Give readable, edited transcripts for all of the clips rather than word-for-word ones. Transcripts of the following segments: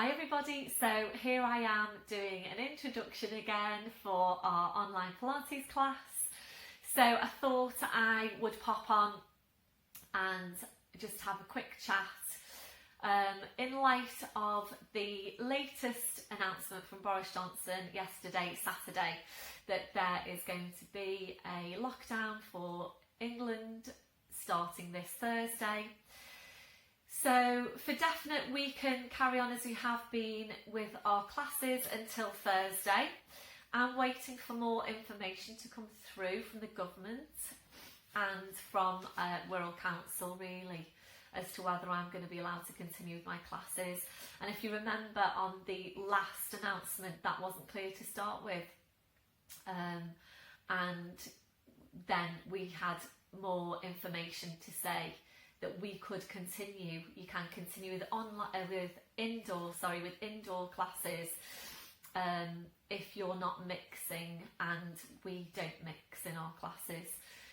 Hi everybody, so here I am doing an introduction again for our online Pilates class. So I thought I would pop on and just have a quick chat in light of the latest announcement from Boris Johnson yesterday, Saturday, that there is going to be a lockdown for England starting this Thursday. So for definite we can carry on as we have been with our classes until Thursday. I'm waiting for more information to come through from the government and from Wirral Council really as to whether I'm going to be allowed to continue with my classes. And if you remember on the last announcement that wasn't clear to start with, and then we had more information to say that we could continue. You can continue with indoor classes if you're not mixing, and we don't mix in our classes.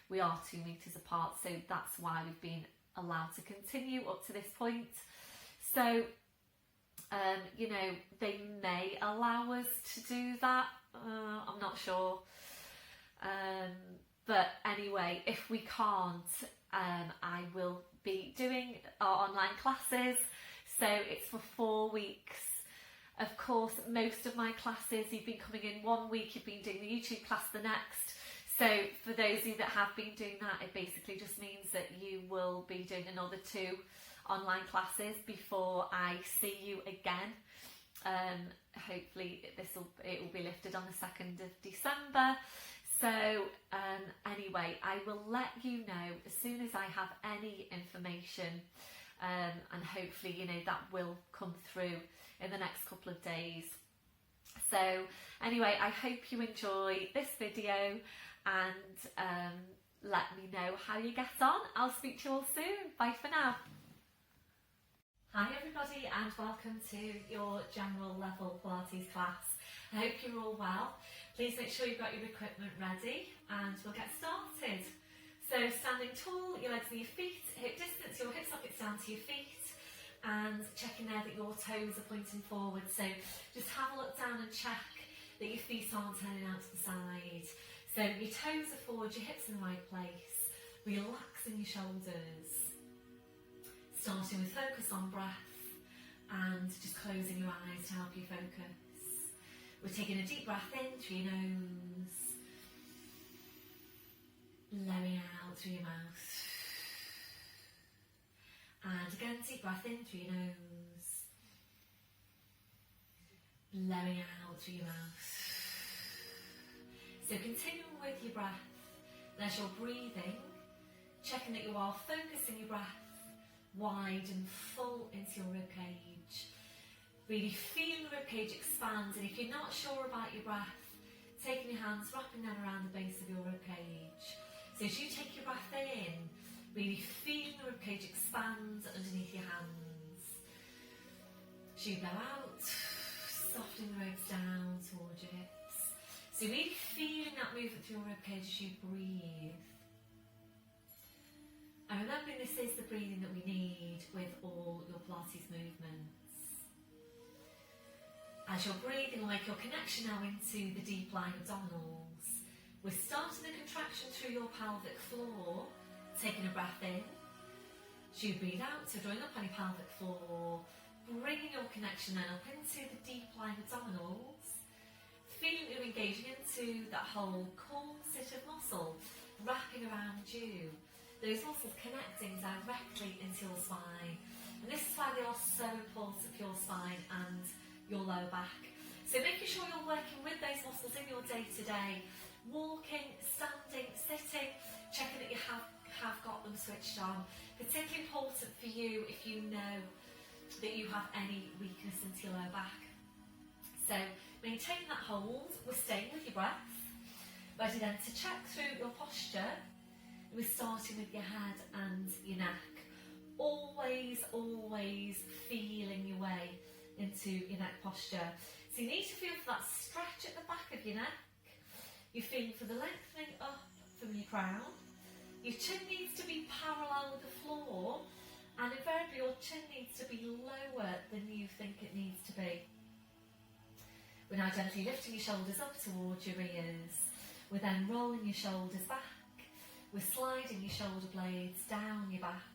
We are 2 meters apart, so that's why we've been allowed to continue up to this point. So you know, they may allow us to do that. I'm not sure. But anyway, if we can't, I will be doing our online classes. So it's for 4 weeks. Of course, most of my classes, you've been coming in 1 week, you've been doing the YouTube class the next. So for those of you that have been doing that, it basically just means that you will be doing another 2 online classes before I see you again. Hopefully it will be lifted on the 2nd of December. So anyway, I will let you know as soon as I have any information, and hopefully, you know, that will come through in the next couple of days. So anyway, I hope you enjoy this video, and let me know how you get on. I'll speak to you all soon. Bye for now. Hi everybody, and welcome to your general level Pilates class. I hope you're all well. Please make sure you've got your equipment ready and we'll get started. So standing tall, your legs and your feet, hip distance, your hip sockets down to your feet, and checking there that your toes are pointing forward. So just have a look down and check that your feet aren't turning out to the side. So your toes are forward, your hips in the right place, relaxing your shoulders. Starting with focus on breath and just closing your eyes to help you focus. We're taking a deep breath in through your nose, blowing out through your mouth. And again, deep breath in through your nose, blowing out through your mouth. So continuing with your breath, as you're breathing, checking that you are focusing your breath wide and full into your ribcage. Really feeling the ribcage expand, and if you're not sure about your breath, taking your hands, wrapping them around the base of your ribcage. So as you take your breath in, really feeling the ribcage expand underneath your hands. As you blow out, softening the ribs down towards your hips. So really feeling that movement through your ribcage as you breathe. And remembering this is the breathing that we need with all your Pilates movements. As you're breathing, like your connection now into the deep lying abdominals. We're starting the contraction through your pelvic floor, taking a breath in. As you breathe out, so drawing up on your pelvic floor, bringing your connection then up into the deep lying abdominals. Feeling you engaging into that whole corset of muscle wrapping around you. Those muscles connecting directly into your spine. And this is why they are so important for your spine and your lower back. So making sure you're working with those muscles in your day-to-day, walking, standing, sitting, checking that you have got them switched on. Particularly important for you if you know that you have any weakness into your lower back. So maintain that hold, we're staying with your breath. Ready then to check through your posture. We're starting with your head and your neck. Always feeling your way into your neck posture. So you need to feel for that stretch at the back of your neck. You're feeling for the lengthening up from your crown. Your chin needs to be parallel with the floor, and invariably your chin needs to be lower than you think it needs to be. We're now gently lifting your shoulders up towards your ears. We're then rolling your shoulders back. We're sliding your shoulder blades down your back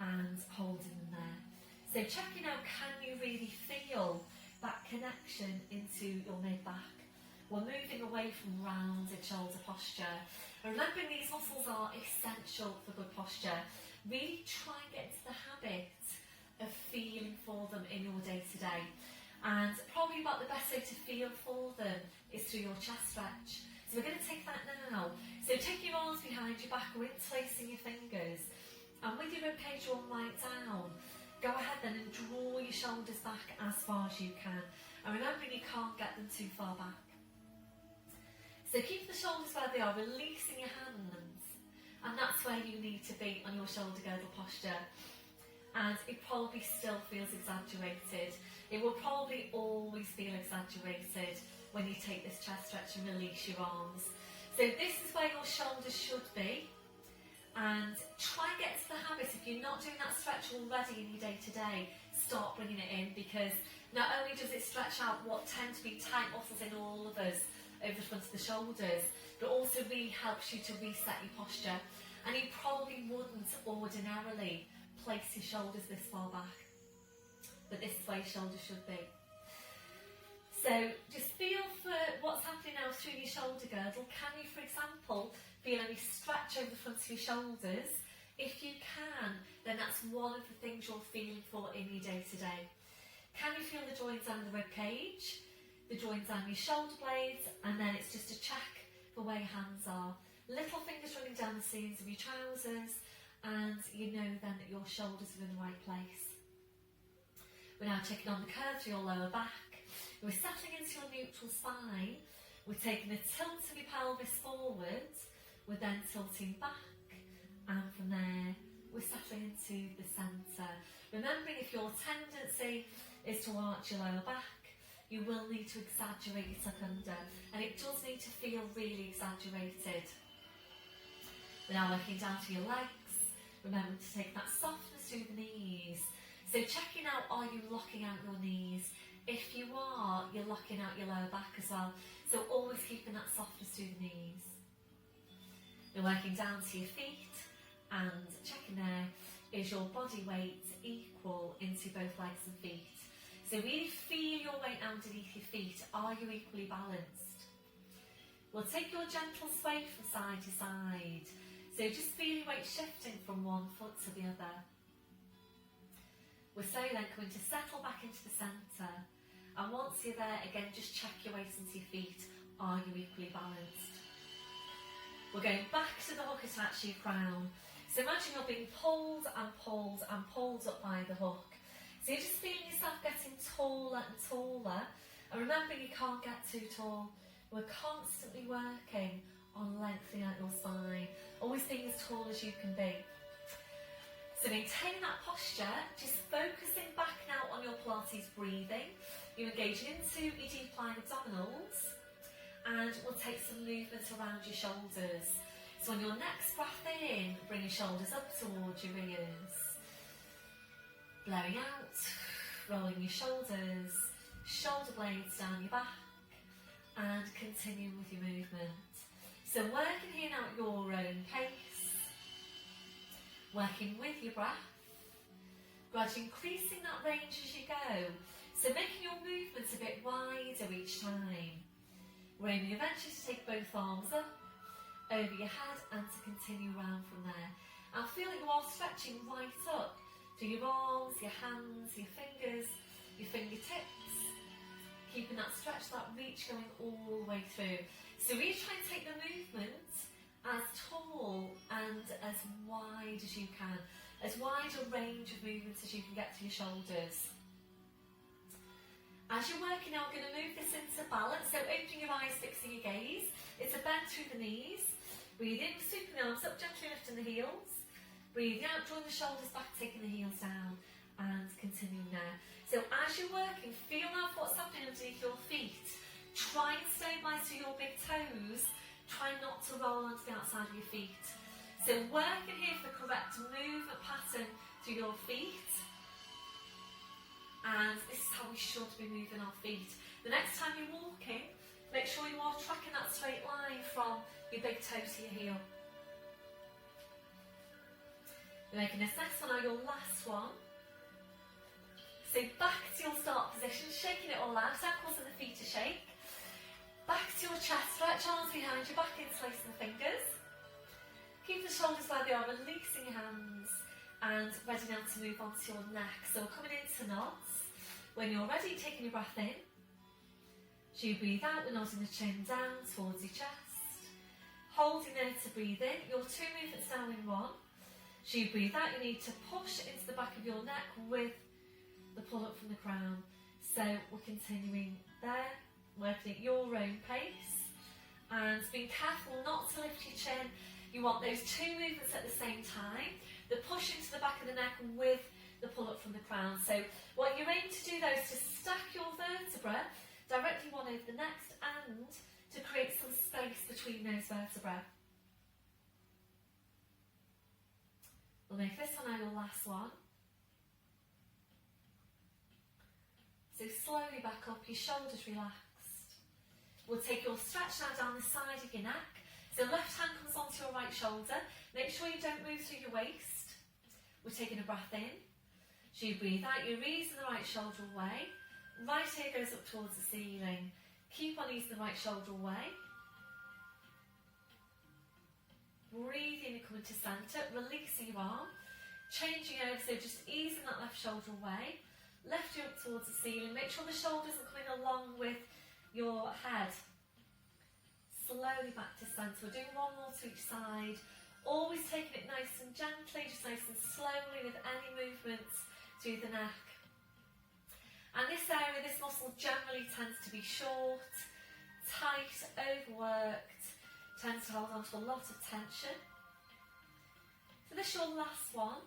and holding them there. So checking out, can you really feel that connection into your mid-back? We're moving away from rounded shoulder posture. And remembering these muscles are essential for good posture. Really try and get into the habit of feeling for them in your day-to-day. And probably about the best way to feel for them is through your chest stretch. So we're going to take that now. So take your arms behind your back, we're interlacing your fingers. And with your ribcage drawn right down, go ahead then and draw your shoulders back as far as you can. And remembering you can't get them too far back. So keep the shoulders where they are, releasing your hands. And that's where you need to be on your shoulder girdle posture. And it probably still feels exaggerated. It will probably always feel exaggerated when you take this chest stretch and release your arms. So this is where your shoulders should be. And try and get to the habit, if you're not doing that stretch already in your day-to-day, start bringing it in, because not only does it stretch out what tend to be tight muscles in all of us over the front of the shoulders, but also really helps you to reset your posture. And you probably wouldn't ordinarily place your shoulders this far back, but this is where your shoulders should be. So just feel for what's happening now through your shoulder girdle. Can you, for example, feel any stretch over the front of your shoulders? If you can, then that's one of the things you're feeling for in your day-to-day. Can you feel the joints under the rib cage, the joints under your shoulder blades, and then it's just a check for where your hands are. Little fingers running down the seams of your trousers, and you know then that your shoulders are in the right place. We're now checking on the curve to your lower back. We're settling into your neutral spine. We're taking a tilt of your pelvis forward. We're then tilting back, and from there we're settling into the centre. Remembering, if your tendency is to arch your lower back, you will need to exaggerate your tuck under, and it does need to feel really exaggerated. We're now working down to your legs. Remember to take that softness through the knees. So checking out, are you locking out your knees? If you are, you're locking out your lower back as well. So always keeping that softness through the knees. You're working down to your feet, and checking there, is your body weight equal into both legs and feet? So really feel your weight underneath your feet. Are you equally balanced? We'll take your gentle sway from side to side. So just feel your weight shifting from one foot to the other. We're slowly then coming to settle back into the centre. And once you're there, again, just check your weight into your feet. Are you equally balanced? We're going back to the hook attached to your crown. So imagine you're being pulled and pulled and pulled up by the hook. So you're just feeling yourself getting taller and taller. And remember, you can't get too tall. We're constantly working on lengthening out your spine. Always being as tall as you can be. So maintain that posture, just focusing back now on your Pilates breathing. You're engaging into your deep lying abdominals, and we'll take some movement around your shoulders. So on your next breath in, bring your shoulders up towards your ears. Blowing out, rolling your shoulders, shoulder blades down your back, and continuing with your movement. So working here now at your own pace, working with your breath, gradually increasing that range as you go. So making your movements a bit wider each time. We're aiming eventually to take both arms up, over your head, and to continue round from there. And feel that you are stretching right up through your arms, your hands, your fingers, your fingertips. Keeping that stretch, that reach going all the way through. So really try and take the movement as tall and as wide as you can. As wide a range of movements as you can get to your shoulders. As you're working now, we're going to move this into balance. So opening your eyes, fixing your gaze. It's a bend through the knees. Breathe in, sweeping the arms up, gently lifting the heels. Breathing out, drawing the shoulders back, taking the heels down, and continuing there. So as you're working, feel out what's happening underneath your feet. Try and stabilise through your big toes. Try not to roll onto the outside of your feet. So working here for the correct movement pattern through your feet. And this is how we should be moving our feet. The next time you're walking, make sure you are tracking that straight line from your big toe to your heel. You're making this next one now your last one. So back to your start position, shaking it all out, ankles and the feet to shake. Back to your chest, stretch arms behind you, back interlacing the fingers. Keep the shoulders where they are, releasing your hands and ready now to move on to your neck. So we're coming into knots. When you're ready, taking your breath in. So you breathe out, we're nodding the chin down towards your chest. Holding there to breathe in, your two movements now in one. So you breathe out, you need to push into the back of your neck with the pull up from the crown. So we're continuing there, working at your own pace. And being careful not to lift your chin. You want those two movements at the same time. The push into the back of the neck with the pull up from the crown. So what you aim to do though is to stack your vertebrae directly one over the next and to create some space between those vertebrae. We'll make this one now your last one. So slowly back up, your shoulders relaxed. We'll take your stretch now down the side of your neck. So left hand comes onto your right shoulder. Make sure you don't move through your waist. We're taking a breath in. So you breathe out, you're easing the right shoulder away. Right ear goes up towards the ceiling. Keep on easing the right shoulder away. Breathe in and coming to centre, releasing your arm. Changing over, so just easing that left shoulder away. Left ear up towards the ceiling. Make sure the shoulders are coming along with your head. Slowly back to centre. We're doing one more to each side. Always taking it nice and gently, just nice and slowly with any movements through the neck. And this area, this muscle generally tends to be short, tight, overworked, tends to hold on to a lot of tension. So this is your last one.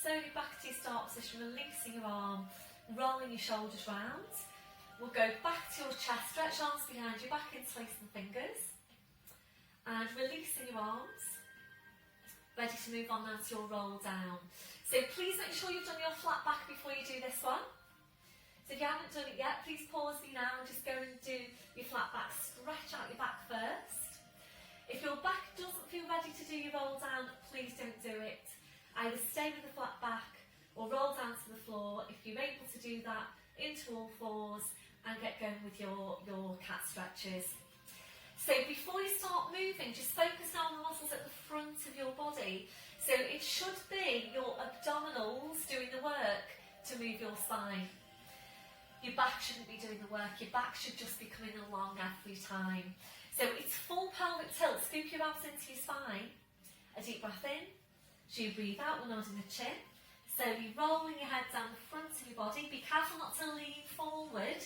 Slowly back to your start position, releasing your arm, rolling your shoulders round. We'll go back to your chest, stretch arms behind you, back interlacing the fingers. And releasing your arms. Ready to move on now to your roll down. So please make sure you've done your flat back before you do this one. So if you haven't done it yet, please pause me now and just go and do your flat back. Stretch out your back first. If your back doesn't feel ready to do your roll down, please don't do it. Either stay with the flat back or roll down to the floor. If you're able to do that, into all fours and get going with your cat stretches. So before you start moving, just focus now on the muscles at the front of your body. So it should be your abdominals doing the work to move your spine. Your back shouldn't be doing the work, your back should just be coming along every time. So it's full pelvic tilt, scoop your abs into your spine. A deep breath in, so you breathe out, we're nodding the chin. Slowly rolling your head down the front of your body. Be careful not to lean forward.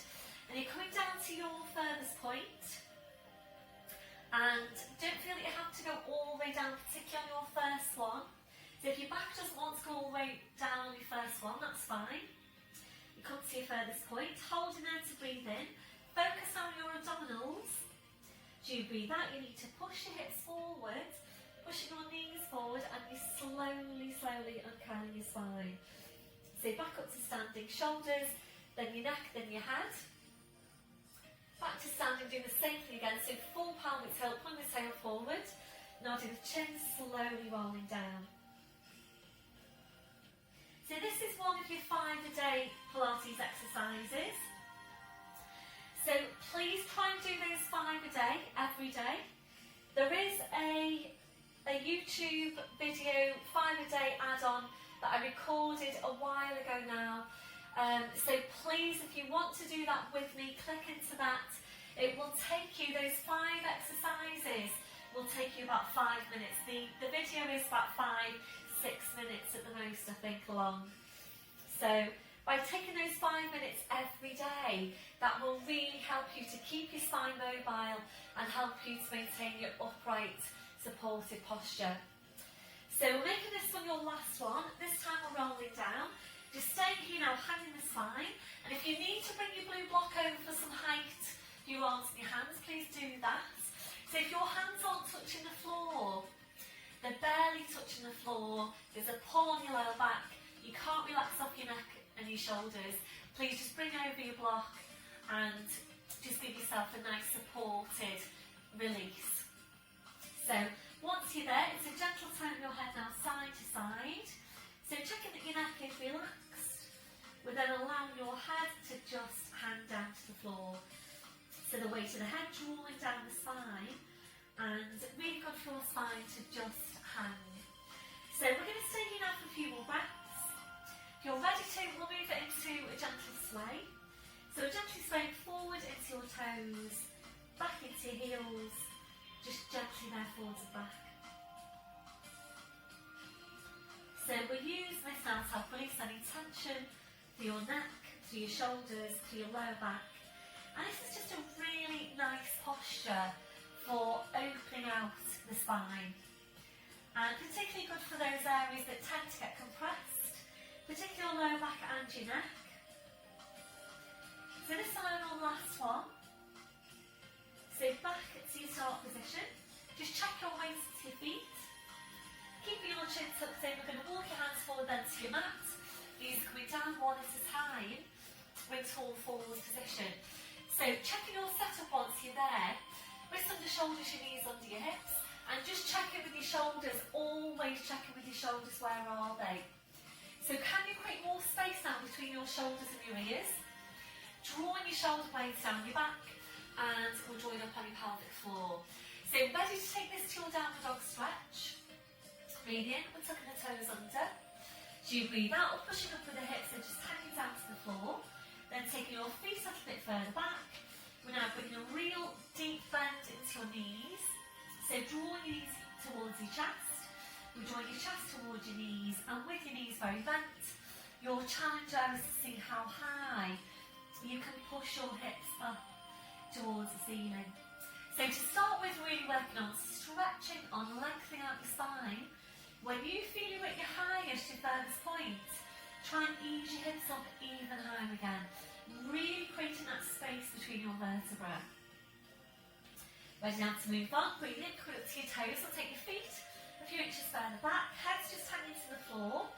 And you're coming down to your furthest point. And don't feel that you have to go all the way down, particularly on your first one. So if your back doesn't want to go all the way down on your first one, that's fine. You come to your furthest point, holding there to breathe in. Focus on your abdominals. As you breathe out, you need to push your hips forward, pushing your knees forward, and you slowly uncurling your spine. So back up to standing, shoulders, then your neck, then your head. Back to standing, doing the same thing again. So full pelvic tilt, pulling the tail forward, nodding the chin, slowly rolling down. So this is one of your 5-a-day Pilates exercises. So please try and do those 5 a day, every day. There is a YouTube video 5-a-day add-on that I recorded a while ago now. So please, if you want to do that with me, click into that. It will take you, those 5 exercises will take you about 5 minutes. The video is about 5-6 minutes at the most, I think, long. So by taking those 5 minutes every day, that will really help you to keep your spine mobile and help you to maintain your upright, supported posture. So we're making this one your last one. This time we're rolling down. Just staying here now, hand in the spine. And if you need to bring your blue block over for some height, your arms and your hands, please do that. So if your hands aren't touching the floor, they're barely touching the floor, there's a pull on your lower back, you can't relax off your neck and your shoulders, please just bring over your block and just give yourself a nice supported release. So once you're there, it's a gentle turn of your head now side to side. So checking that your neck is relaxed. We're then allowing your head to just hang down to the floor. So the weight of the head drawing down the spine, and really good for your spine to just hang. So we're going to stay here now for a few more breaths. If you're ready to, we'll move it into a gentle sway. So gently swaying forward into your toes, back into your heels, just gently there forwards and back. So we're using this now to help release any tension through your neck, through your shoulders, through your lower back. And this is just a really nice posture for opening out the spine. And particularly good for those areas that tend to get compressed, particularly your lower back and your neck. So this time on the last one. So back to your start position. Just check your weight to your feet. Keeping your chin tucked in, we're going to walk your hands forward then to your mat. Knees are coming down one at a time. We're in tall forward position. So checking your setup once you're there. Wrists under shoulders, your knees under your hips. And just checking with your shoulders, always checking with your shoulders, where are they? So can you create more space now between your shoulders and your ears? Drawing your shoulder blades down your back, and we're drawing up on your pelvic floor. So ready to take this to your downward dog stretch. Breathe in, we're tucking the toes under. So you breathe out, we're pushing up with the hips and just hanging down to the floor. Then taking your feet a little bit further back. We're now bringing a real deep bend into your knees. So drawing your knees towards your chest. We're drawing your chest towards your knees, and with your knees very bent, your challenge there is to see how high you can push your hips up towards the ceiling. So to start with, really working on stretching, on lengthening out your spine. When you feel you're at your highest, your furthest point, try and ease your hips up even higher again. Really creating that space between your vertebrae. Ready now to move on. Breathe in, come up to your toes. So take your feet a few inches further back. Head's just hanging to the floor.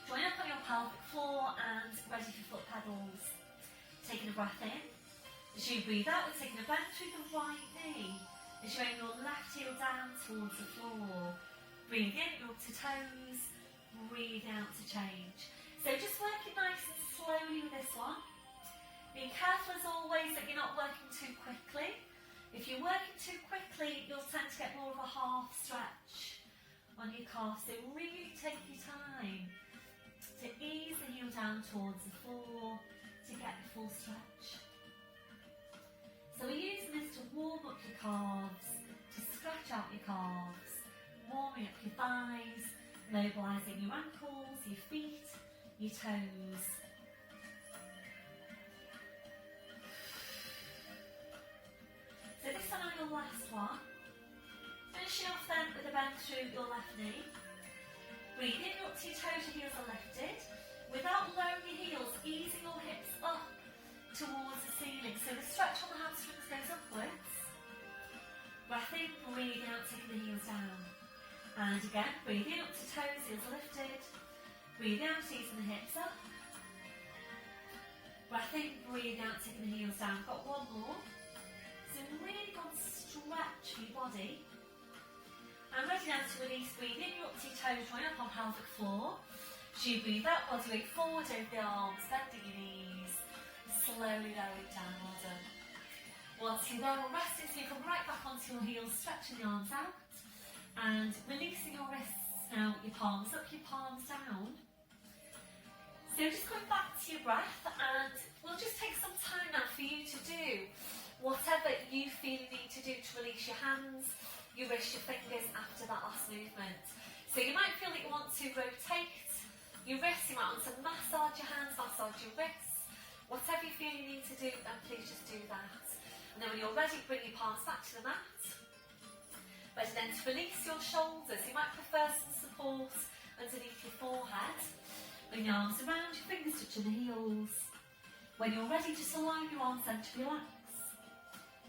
Join up on your pelvic floor and ready for foot pedals. Taking a breath in. As you breathe out, we're taking a bend through the right knee. As you aim your left heel down towards the floor. Breathe in, you're up to toes. Breathe out to change. So just working nice and slowly with this one. Being careful as always that you're not working too quickly. If you're working too quickly, you'll tend to get more of a half stretch on your calf. So really take your time to ease the heel down towards the floor to get the full stretch. So we're using this to warm up your calves, to stretch out your calves, warming up your thighs, mobilising your ankles, your feet, your toes. So this one on your last one. Finishing off then with a bend through your left knee. Breathe in, up to your toes, your heels are lifted. Without lowering your heels, easing your hips up towards the ceiling. So the stretch on the hamstrings goes upwards. Breath in, breathe out, taking the heels down. And again, breathe in, up to toes, heels lifted. Breathe out, easing the hips up. Breath in, breathe out, taking the heels down. Got one more. So really good stretch for your body. And ready now to release. Breathe in, you're up to your toes, join up on pelvic floor. As you breathe out, body weight forward over the arms, bending your knees. Slowly lowering down, well done. Once you're there, we'll rest it so you come right back onto your heels, stretching the arms out. And releasing your wrists now, your palms up, your palms down. So just going back to your breath, and we'll just take some time now for you to do whatever you feel you need to do to release your hands, your wrists, your fingers after that last movement. So you might feel that you want to rotate your wrists, you might want to massage your hands, massage your wrists. Whatever you feel you need to do, then please just do that. And then when you're ready, bring your palms back to the mat. Ready then to release your shoulders. You might prefer some support underneath your forehead. Bring your arms around, your fingers touching the heels. When you're ready, just allow your arms then to relax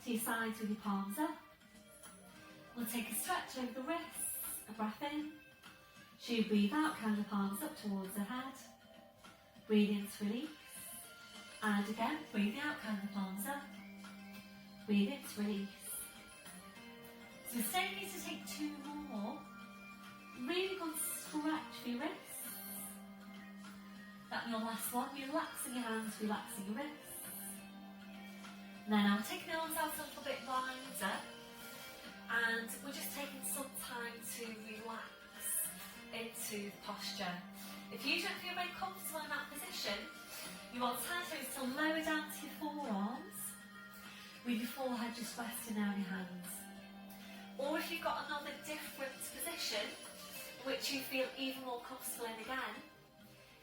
to your sides with your palms up. We'll take a stretch over the wrists, a breath in. As you breathe out, carry the palms up towards the head. Breathe in to release. And again, breathing out, curling the palms up. Breathe in to release. So we're staying here to take 2 more. Really good stretch for your wrists. That your last one, relaxing your hands, relaxing your wrists. Now taking the arms out a little bit wider, and we're just taking some time to relax into the posture. If you don't feel very comfortable in that position, you want toes to lower down to your forearms, with your forehead just resting down your hands. Or if you've got another different position, which you feel even more comfortable in again,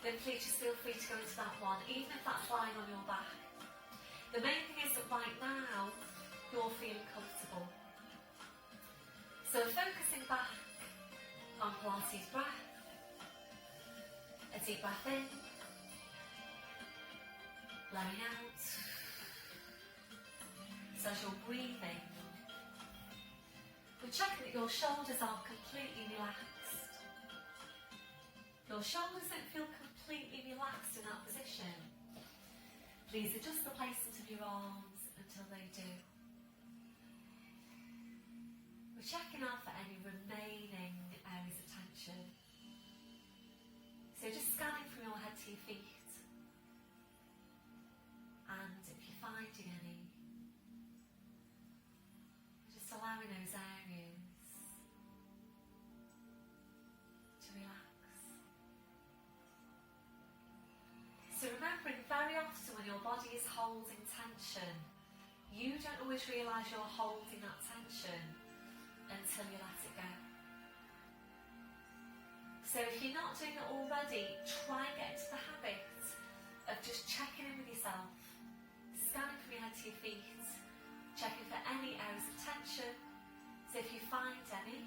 then please just feel free to go into that one, even if that's lying on your back. The main thing is that right now, you're feeling comfortable. So focusing back on Pilates breath. A deep breath in, blowing out. So as you're breathing, we're checking that your shoulders are completely relaxed. Your shoulders don't feel completely relaxed in that position. Please adjust the placement of your arms until they do. We're checking out for any remaining areas of tension. So just scanning from your head to your feet. And if you're finding any, just allowing those areas to relax. So remembering, very often when your body is holding tension, you don't always realise you're holding that tension until you let it go. So if you're not doing it already, try and get into the habit of just checking in with yourself, scanning from your head to your feet, checking for any areas of tension. So if you find any,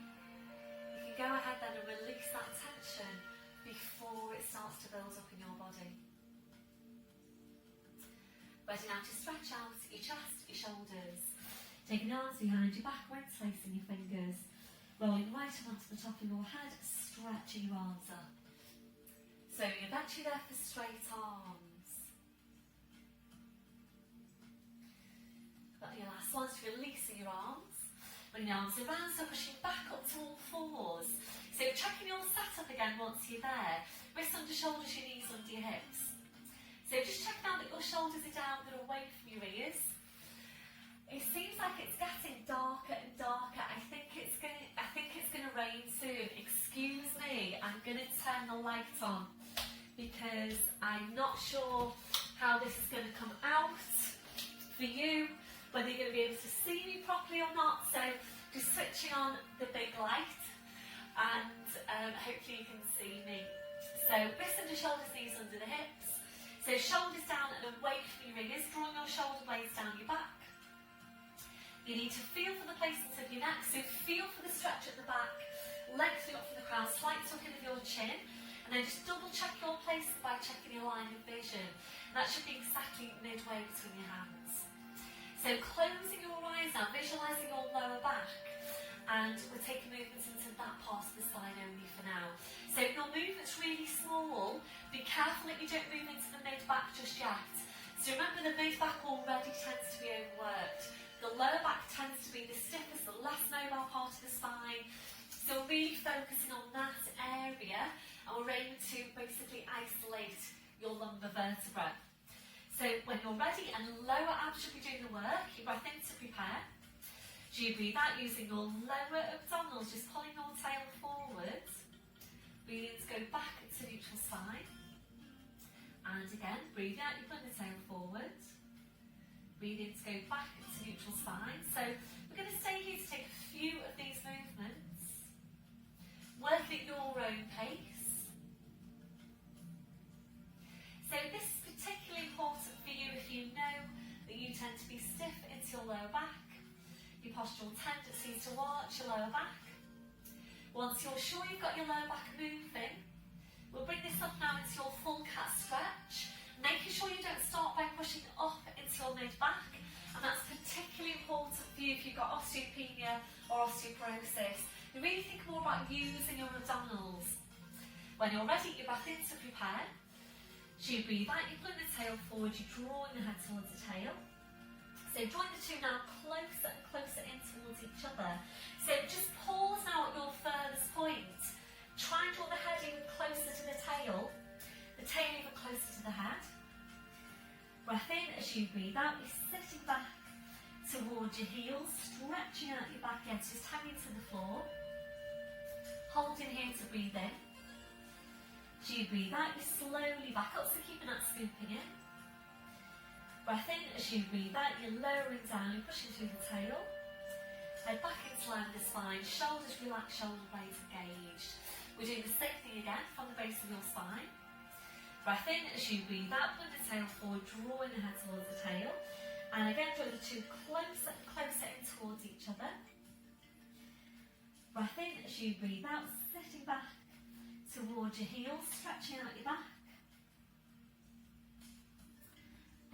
you can go ahead then and release that tension before it starts to build up in your body. Ready now to stretch out your chest, your shoulders. Taking the arms behind your back, interlacing your fingers. Rolling right up onto the top of your head, stretching your arms up. So you're eventually there for straight arms. But your last one's releasing your arms. Bring the arms around, so pushing back up to all fours. So checking your setup again once you're there. Wrists under shoulders, your knees under your hips. So just check out that your shoulders are down, they're away from your ears. It seems like it's getting darker and darker. I think it's gonna rain soon. Excuse me, I'm gonna turn the light on because I'm not sure how this is gonna come out for you, whether you're gonna be able to see me properly or not. So just switching on the big light and hopefully you can see me. So wrists under shoulders, knees under the hips. So shoulders down and away from your ears, drawing your shoulder blades down your back. You need to feel for the placement of your neck, so feel for the stretch at the back, lengthening up from the crown, slight tucking of your chin, and then just double check your placement by checking your line of vision. And that should be exactly midway between your hands. So closing your eyes now, visualising your lower back, and we're taking movements into that part of the spine only for now. So if your movement's really small, be careful that you don't move into the mid-back just yet. So remember, the mid-back already tends to be overworked. The lower back tends to be the stiffest, the less mobile part of the spine. So really focusing on that area, and we're aiming to basically isolate your lumbar vertebra. So when you're ready and lower abs should be doing the work, you breath in to prepare. So you breathe out using your lower abdominals, just pulling your tail forward. Breathe in to go back to neutral spine. And again, breathe out, you pull the tail forward. Breathe in to go back to neutral spine. So we're going to stay here to take a few of these movements. Work at your own pace. So this is particularly important for you if you know that you tend to be stiff into your lower back. Your postural tendency to arch your lower back. Once you're sure you've got your lower back moving, we'll bring this up now into your full cat stretch, making sure you don't start by pushing up into your mid-back, and that's particularly important for you if you've got osteopenia or osteoporosis. You really think more about using your abdominals. When you're ready, you breath in to prepare. So So you breathe out, you're pulling the tail forward, you're drawing the head towards the tail. So drawing the two now closer and closer in towards each other. So just pause now at your furthest point. Try and draw the head even closer to the tail even closer to the head. Breath in as you breathe out, you're sitting back towards your heels, stretching out your back edge, just hanging to the floor. Holding here to breathe in. As you breathe out, you slowly back up, so keeping that scooping in. Breath in as you breathe out, you're lowering down, you're pushing through the tail. Head back into line with the spine, shoulders relaxed, shoulder blades engaged. We're doing the same thing again from the base of your spine. Breath in as you breathe out, pulling the tail forward, drawing the head towards the tail. And again, draw the two closer and closer in towards each other. Breath in as you breathe out, sitting back towards your heels, stretching out your back.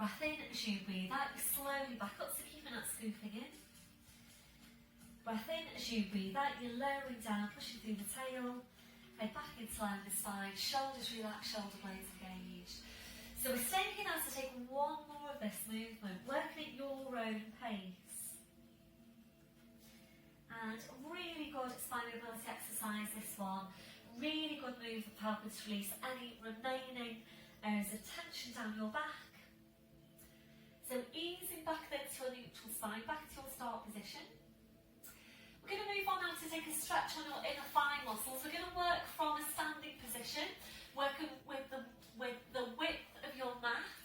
Breath in as you breathe out, you slowly back up, so keeping that scooping in. Breath in as you breathe out, you're lowering down, pushing through the tail. Head back into line with the spine, shoulders relaxed, shoulder blades engaged. So we're staying here now to take one more of this movement, working at your own pace. And really good spine mobility exercise, this one. Really good move for pelvis to release any remaining areas of tension down your back. So easing back then to a neutral spine, back to your start position. We're going to move on now to take a stretch on your inner thigh muscles. We're going to work from a standing position, working with the width of your mat.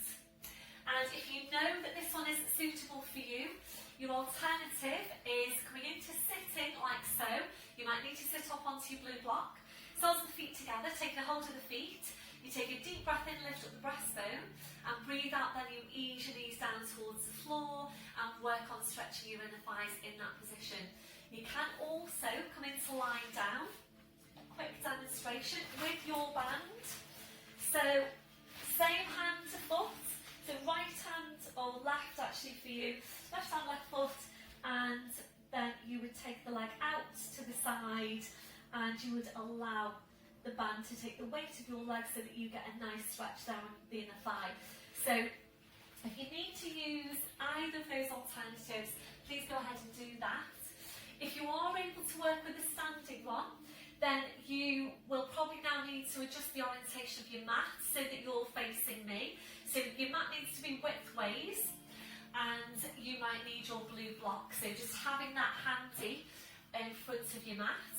And if you know that this one isn't suitable for you, your alternative is coming into sitting like so. You might need to sit up onto your blue block. Soles of the feet together, taking a hold of the feet. You take a deep breath in, lift up the breastbone, and breathe out, then you ease your knees down towards the floor and work on stretching your inner thighs in that position. You can also come into lying down, quick demonstration with your band. So same hand to foot, so right hand or left actually for you, left hand, left foot, and then you would take the leg out to the side and you would allow the band to take the weight of your leg so that you get a nice stretch down the inner thigh. So if you need to use either of those alternatives, please go ahead and do that. If you are able to work with the standing one, then you will probably now need to adjust the orientation of your mat so that you're facing me. So your mat needs to be widthways, and you might need your blue block. So just having that handy in front of your mat.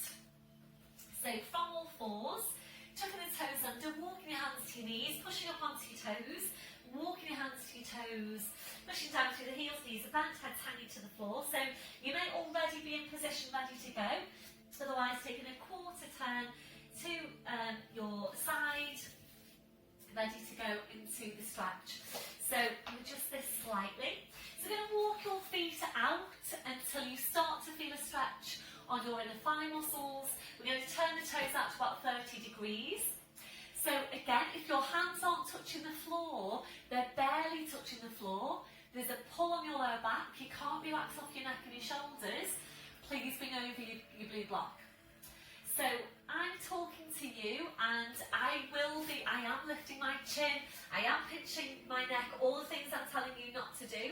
So from all fours, tucking the toes under, walking your hands to your knees, pushing up onto your toes, walking your hands to your toes, pushing down through the heels, knees are bent, heads hanging to the floor. So you may already be in position ready to go. Otherwise, taking a quarter turn to your side, ready to go into the stretch. So adjust this slightly. So we're going to walk your feet out until you start to feel a stretch on your inner thigh muscles. We're going to turn the toes out to about 30 degrees. So again, if your hands aren't touching the floor, they're barely touching the floor, there's a pull on your lower back, you can't relax off your neck and your shoulders, please bring over your blue block. So I'm talking to you and I am lifting my chin, I am pinching my neck, all the things I'm telling you not to do.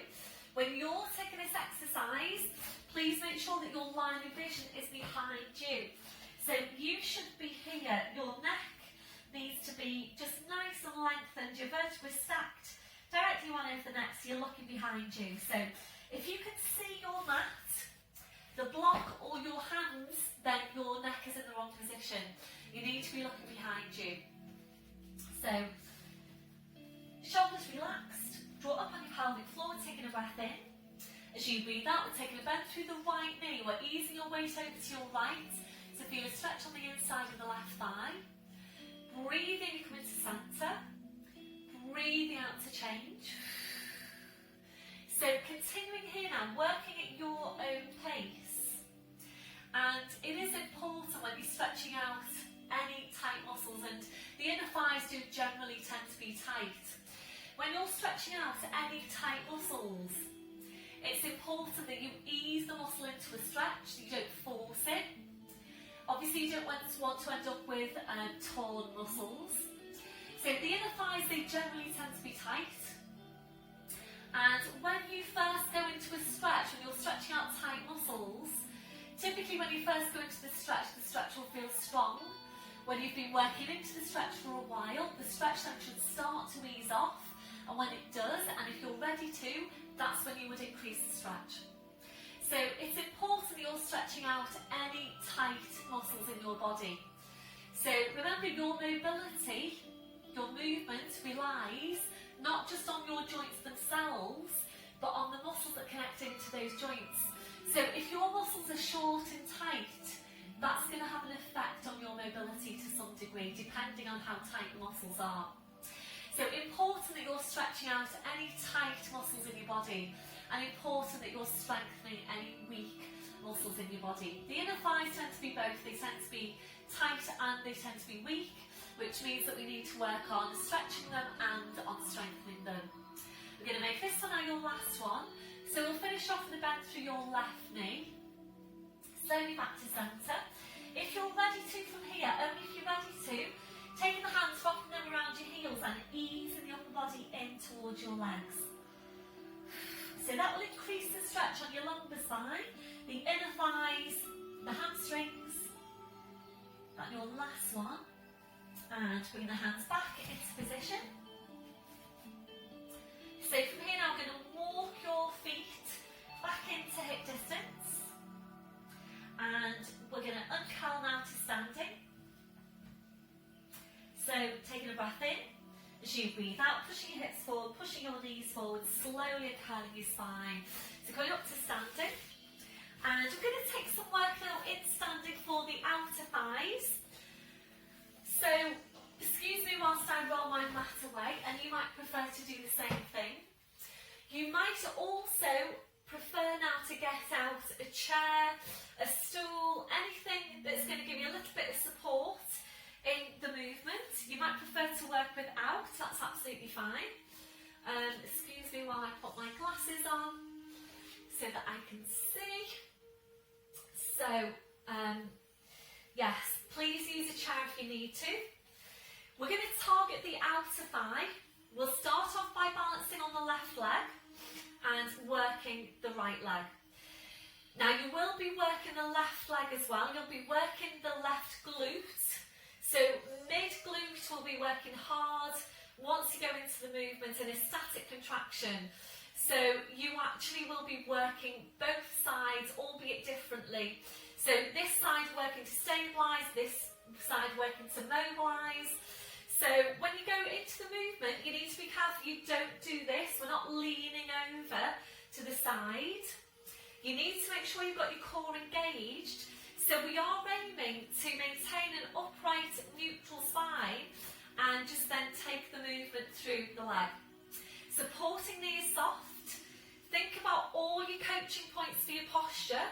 When you're taking this exercise, please make sure that your line of vision is behind you. So you should be here, your neck needs to be just nice and lengthened, your vertebrae stacked directly one over the next, so you're looking behind you. So if you can see your mat, the block or your hands, then your neck is in the wrong position. You need to be looking behind you. So shoulders relaxed, draw up on your pelvic floor, taking a breath in. As you breathe out, we're taking a bend through the right knee, we're easing your weight over to your right, so feel a stretch on the inside of the left thigh. Breathe in, you come into centre. Breathing out to change. So continuing here now, working at your own pace. And it is important when you're stretching out any tight muscles, and the inner thighs do generally tend to be tight. When you're stretching out any tight muscles, it's important that you ease the muscle into a stretch, that you don't force it. Obviously you don't want to end up with torn muscles. So So the inner thighs, they generally tend to be tight. And when you first go into a stretch, when you're stretching out tight muscles, typically when you first go into the stretch will feel strong. When you've been working into the stretch for a while, the stretch then should start to ease off. And when it does, and if you're ready to, that's when you would increase the stretch. So it's important that you're stretching out any tight muscles in your body. So remember, your mobility, your movement relies not just on your joints themselves, but on the muscles that connect into those joints. So if your muscles are short and tight, that's going to have an effect on your mobility to some degree, depending on how tight the muscles are. So important that you're stretching out any tight muscles in your body, and important that you're strengthening any weak muscles in your body. The inner thighs tend to be both. They tend to be tight and they tend to be weak, which means that we need to work on stretching them and on strengthening them. We're going to make this one now your last one. So we'll finish off with a bend through your left knee. Slowly back to centre. If you're ready to from here, only if you're ready to, taking the hands, wrapping them around your heels and easing the upper body in towards your legs. So that will increase the stretch on your lumbar spine, the inner thighs, the hamstrings. That's your last one. And bring the hands back into position. So from here now, I'm going to walk your feet back into hip distance. And we're going to uncurl now to standing. So taking a breath in, as you breathe out, pushing your hips forward, pushing your knees forward, slowly curling your spine. So going up to standing. And we're going to take some work now in standing for the outer thighs. So excuse me whilst I roll my mat away, and you might prefer to do the same thing. You might also prefer now to get out a chair, a stool, anything that's going to give you a little bit of support in the movement. You might prefer to work without, that's absolutely fine. Excuse me while I put my glasses on so that I can see. So, yes, please use a chair if you need to. We're going to target the outer thigh. We'll start off by balancing on the left leg and working the right leg. Now you will be working the left leg as well. You'll be working the left glute. So mid-glute will be working hard once you go into the movement in a static contraction. So you actually will be working both sides, albeit differently. So this side working to stabilise, this side working to mobilise. So when you go into the movement, you need to be careful you don't do this. We're not leaning over to the side. You need to make sure you've got your core engaged. So we are aiming to maintain an upright, neutral spine and just then take the movement through the leg. Supporting knee is soft. Think about all your coaching points for your posture.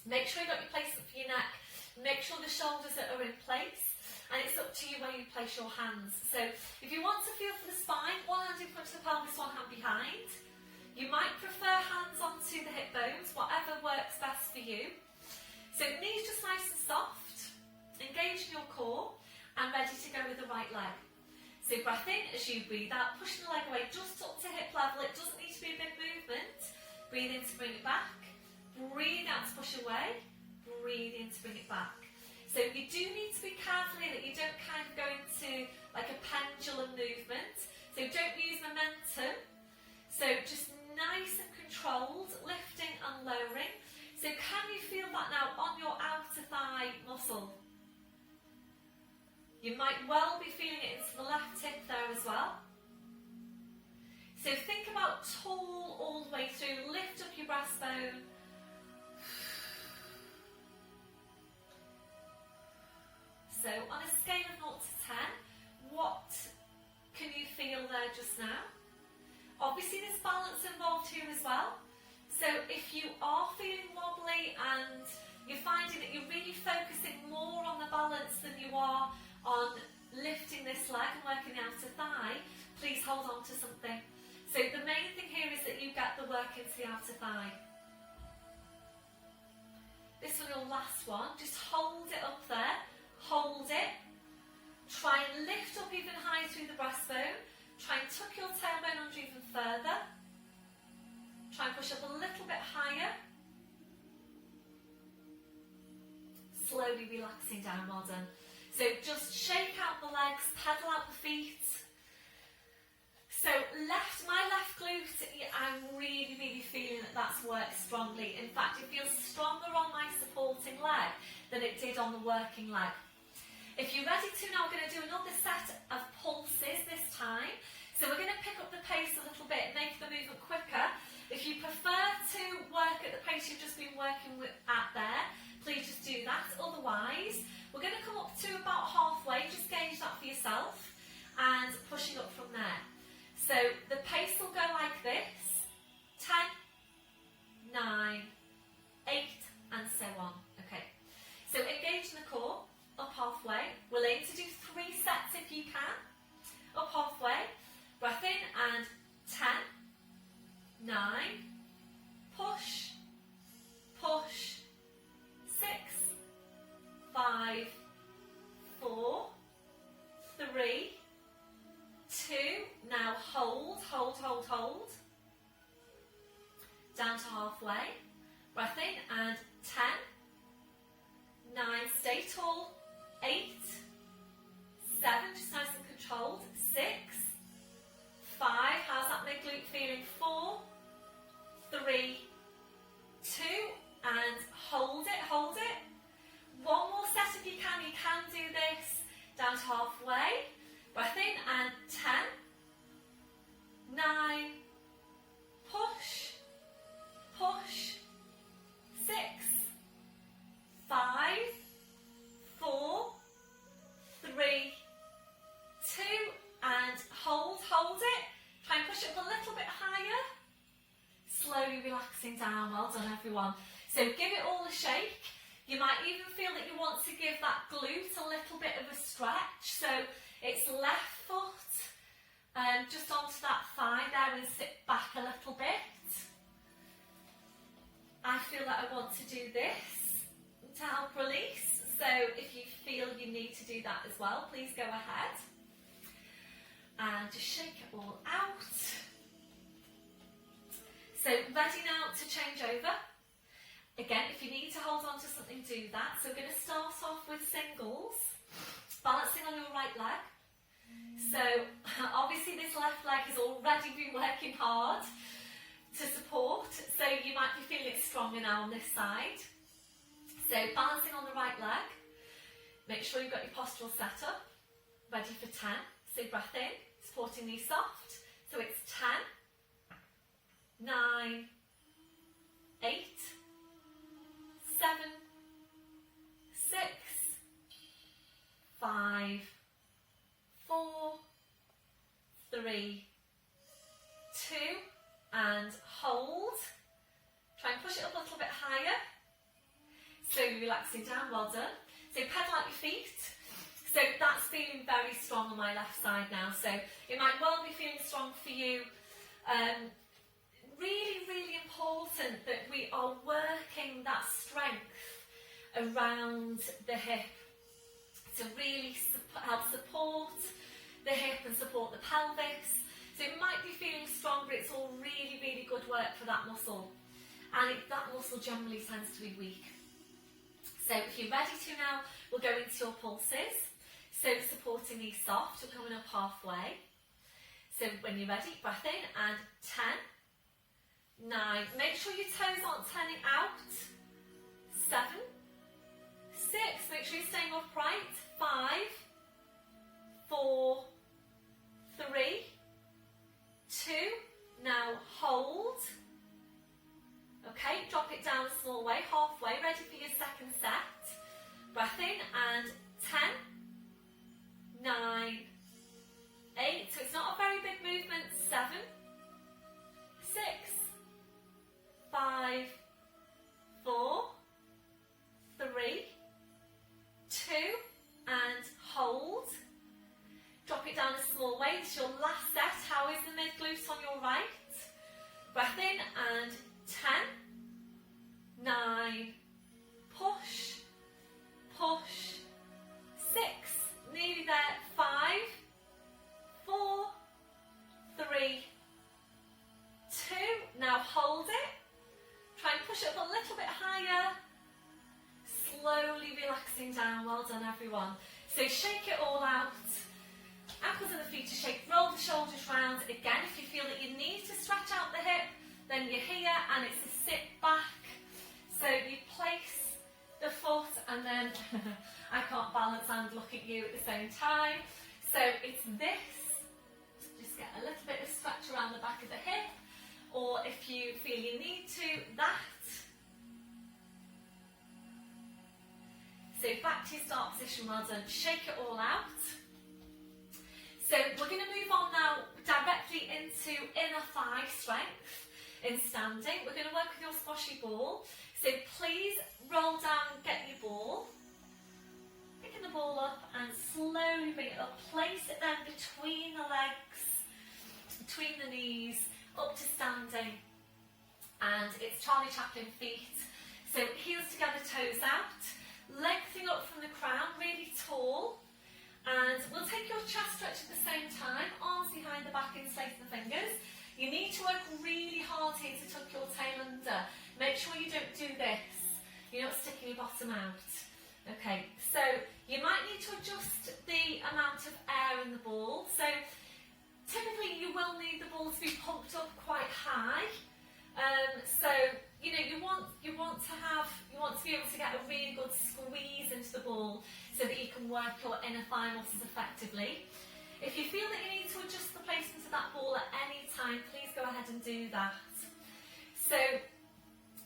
Make sure you've got your placement for your neck. Make sure the shoulders are in place. And it's up to you where you place your hands. So if you want to feel for the spine, one hand in front of the pelvis, one hand behind. You might prefer hands onto the hip bones, whatever works best for you. So knees just nice and soft, engage in your core, and ready to go with the right leg. So breath in as you breathe out, pushing the leg away just up to hip level. It doesn't need to be a big movement. Breathe in to bring it back. Breathe out to push away. Breathe in to bring it back. So you do need to be careful here that you don't kind of go into like a pendulum movement. So don't use momentum. So just nice and controlled, lifting and lowering. So can you feel that now on your outer thigh muscle? You might well be feeling it into the left hip there as well. So think about tall all the way through, lift up your breastbone. So on a scale of 0 to 10, what can you feel there just now? Obviously there's balance involved here as well. So if you are feeling wobbly and you're finding that you're really focusing more on the balance than you are on lifting this leg and working the outer thigh, please hold on to something. So the main thing here is that you get the work into the outer thigh. This one, your last one, just hold it up there. Hold it. Try and lift up even higher through the breastbone. Try and tuck your tailbone under even further. Try and push up a little bit higher. Slowly relaxing down, well done. So just shake out the legs, pedal out the feet. So my left glute, I'm really feeling that that's worked strongly. In fact, it feels stronger on my supporting leg than it did on the working leg. If you're ready to now, we're going to do another set of pulses this time. So we're going to pick up the pace a little bit, make the movement quicker. If you prefer to work at the pace you've just been working at there, please just do that. Otherwise, we're going to come up to about halfway, just gauge that for yourself, and pushing up from there. So the pace will go like this, 10, 9, 8, and so on. Okay, so engage in the core, up halfway. We'll aim to do 3 sets if you can. Up halfway, breath in, and 10, 9, push, push, 6, 5, 4, 3, 2, now hold, down to halfway, breath in, and 10, 9, stay tall, 8, 7, just nice and controlled, 6, 5, how's that mid glute feeling, 4, 3, 2, and hold it, one more set if you can do this, down to halfway, breath in, and 10, 9, push, push, 6, 5, 4, 3, 2, and hold it. Try and push it up a little bit higher. Slowly relaxing down. Well done, everyone. So give it all a shake. You might even feel that you want to give that glute a little bit of a stretch. So it's left foot just onto that thigh there and sit back a little bit. I feel that I want to do this to help release. So if you feel you need to do that as well, please go ahead. And just shake it all out. So ready now to change over. Again, if you need to hold on to something, do that. So we're going to start off with singles, balancing on your right leg. So obviously this left leg has already been working hard to support, so you might be feeling stronger now on this side. So balancing on the right leg, make sure you've got your postural set up, ready for 10. So breath in, supporting knees soft. So it's 10, 9, 8, 7, 6, 5, 4, 3, 2, and hold. Try and push it up a little bit higher. Slowly relaxing down, well done. So pedal out your feet. So that's feeling very strong on my left side now. So it might well be feeling strong for you. Really important that we are working that strength around the hip to really help support the hip and support the pelvis. So it might be feeling strong, but it's all really good work for that muscle. And that muscle generally tends to be weak. So if you're ready to now, we'll go into your pulses. So supporting these soft, we're coming up halfway. So when you're ready, breath in, and 10, 9, make sure your toes aren't turning out, 7, 6, make sure you're staying upright, 5, 4, 3, 2, now hold. Okay, drop it down a small way, halfway, ready for your second set. Breath in, and 10, 9, 8, so it's not a very big movement, 7, 6, 5, 4, 3, 2, and hold. Drop it down a small way. It's your last set. How is the mid glute on your right? Breath in, and 10, 9, push, push, 6, nearly there, Now hold it. Try and push it up a little bit higher. Slowly relaxing down. Well done, everyone. So shake it all out. Ankles and the feet are shake. Roll the shoulders round. Again, if you feel that you need to stretch out the hip, then you're here and it's a sit back. So you place the foot and then I can't balance and look at you at the same time. So it's this. Just get a little bit of stretch around the back of the hip, or if you feel you need to, that. So back to your start position, well done. Shake it all out. So we're going to move on now directly into inner thigh strength in standing. We're going to work with your squashy ball. So please roll down, get your ball. Picking the ball up and slowly bring it up. Place it then between the legs, between the knees, up to standing. And it's Charlie Chaplin feet. So heels together, toes out. Lengthening up from the crown, really tall. And we'll take your chest stretch at the same time. Arms behind the back, interlacing the fingers. You need to work really hard here to tuck your tail under. Make sure you don't do this. You're not sticking your bottom out. Okay, so you might need to adjust the amount of air in the ball. So typically you will need the ball to be pumped up quite high. So you know you want to be able to get a really good squeeze into the ball so that you can work your inner thigh muscles effectively. If you feel that you need to adjust the placement of that ball at any time, please go ahead and do that. So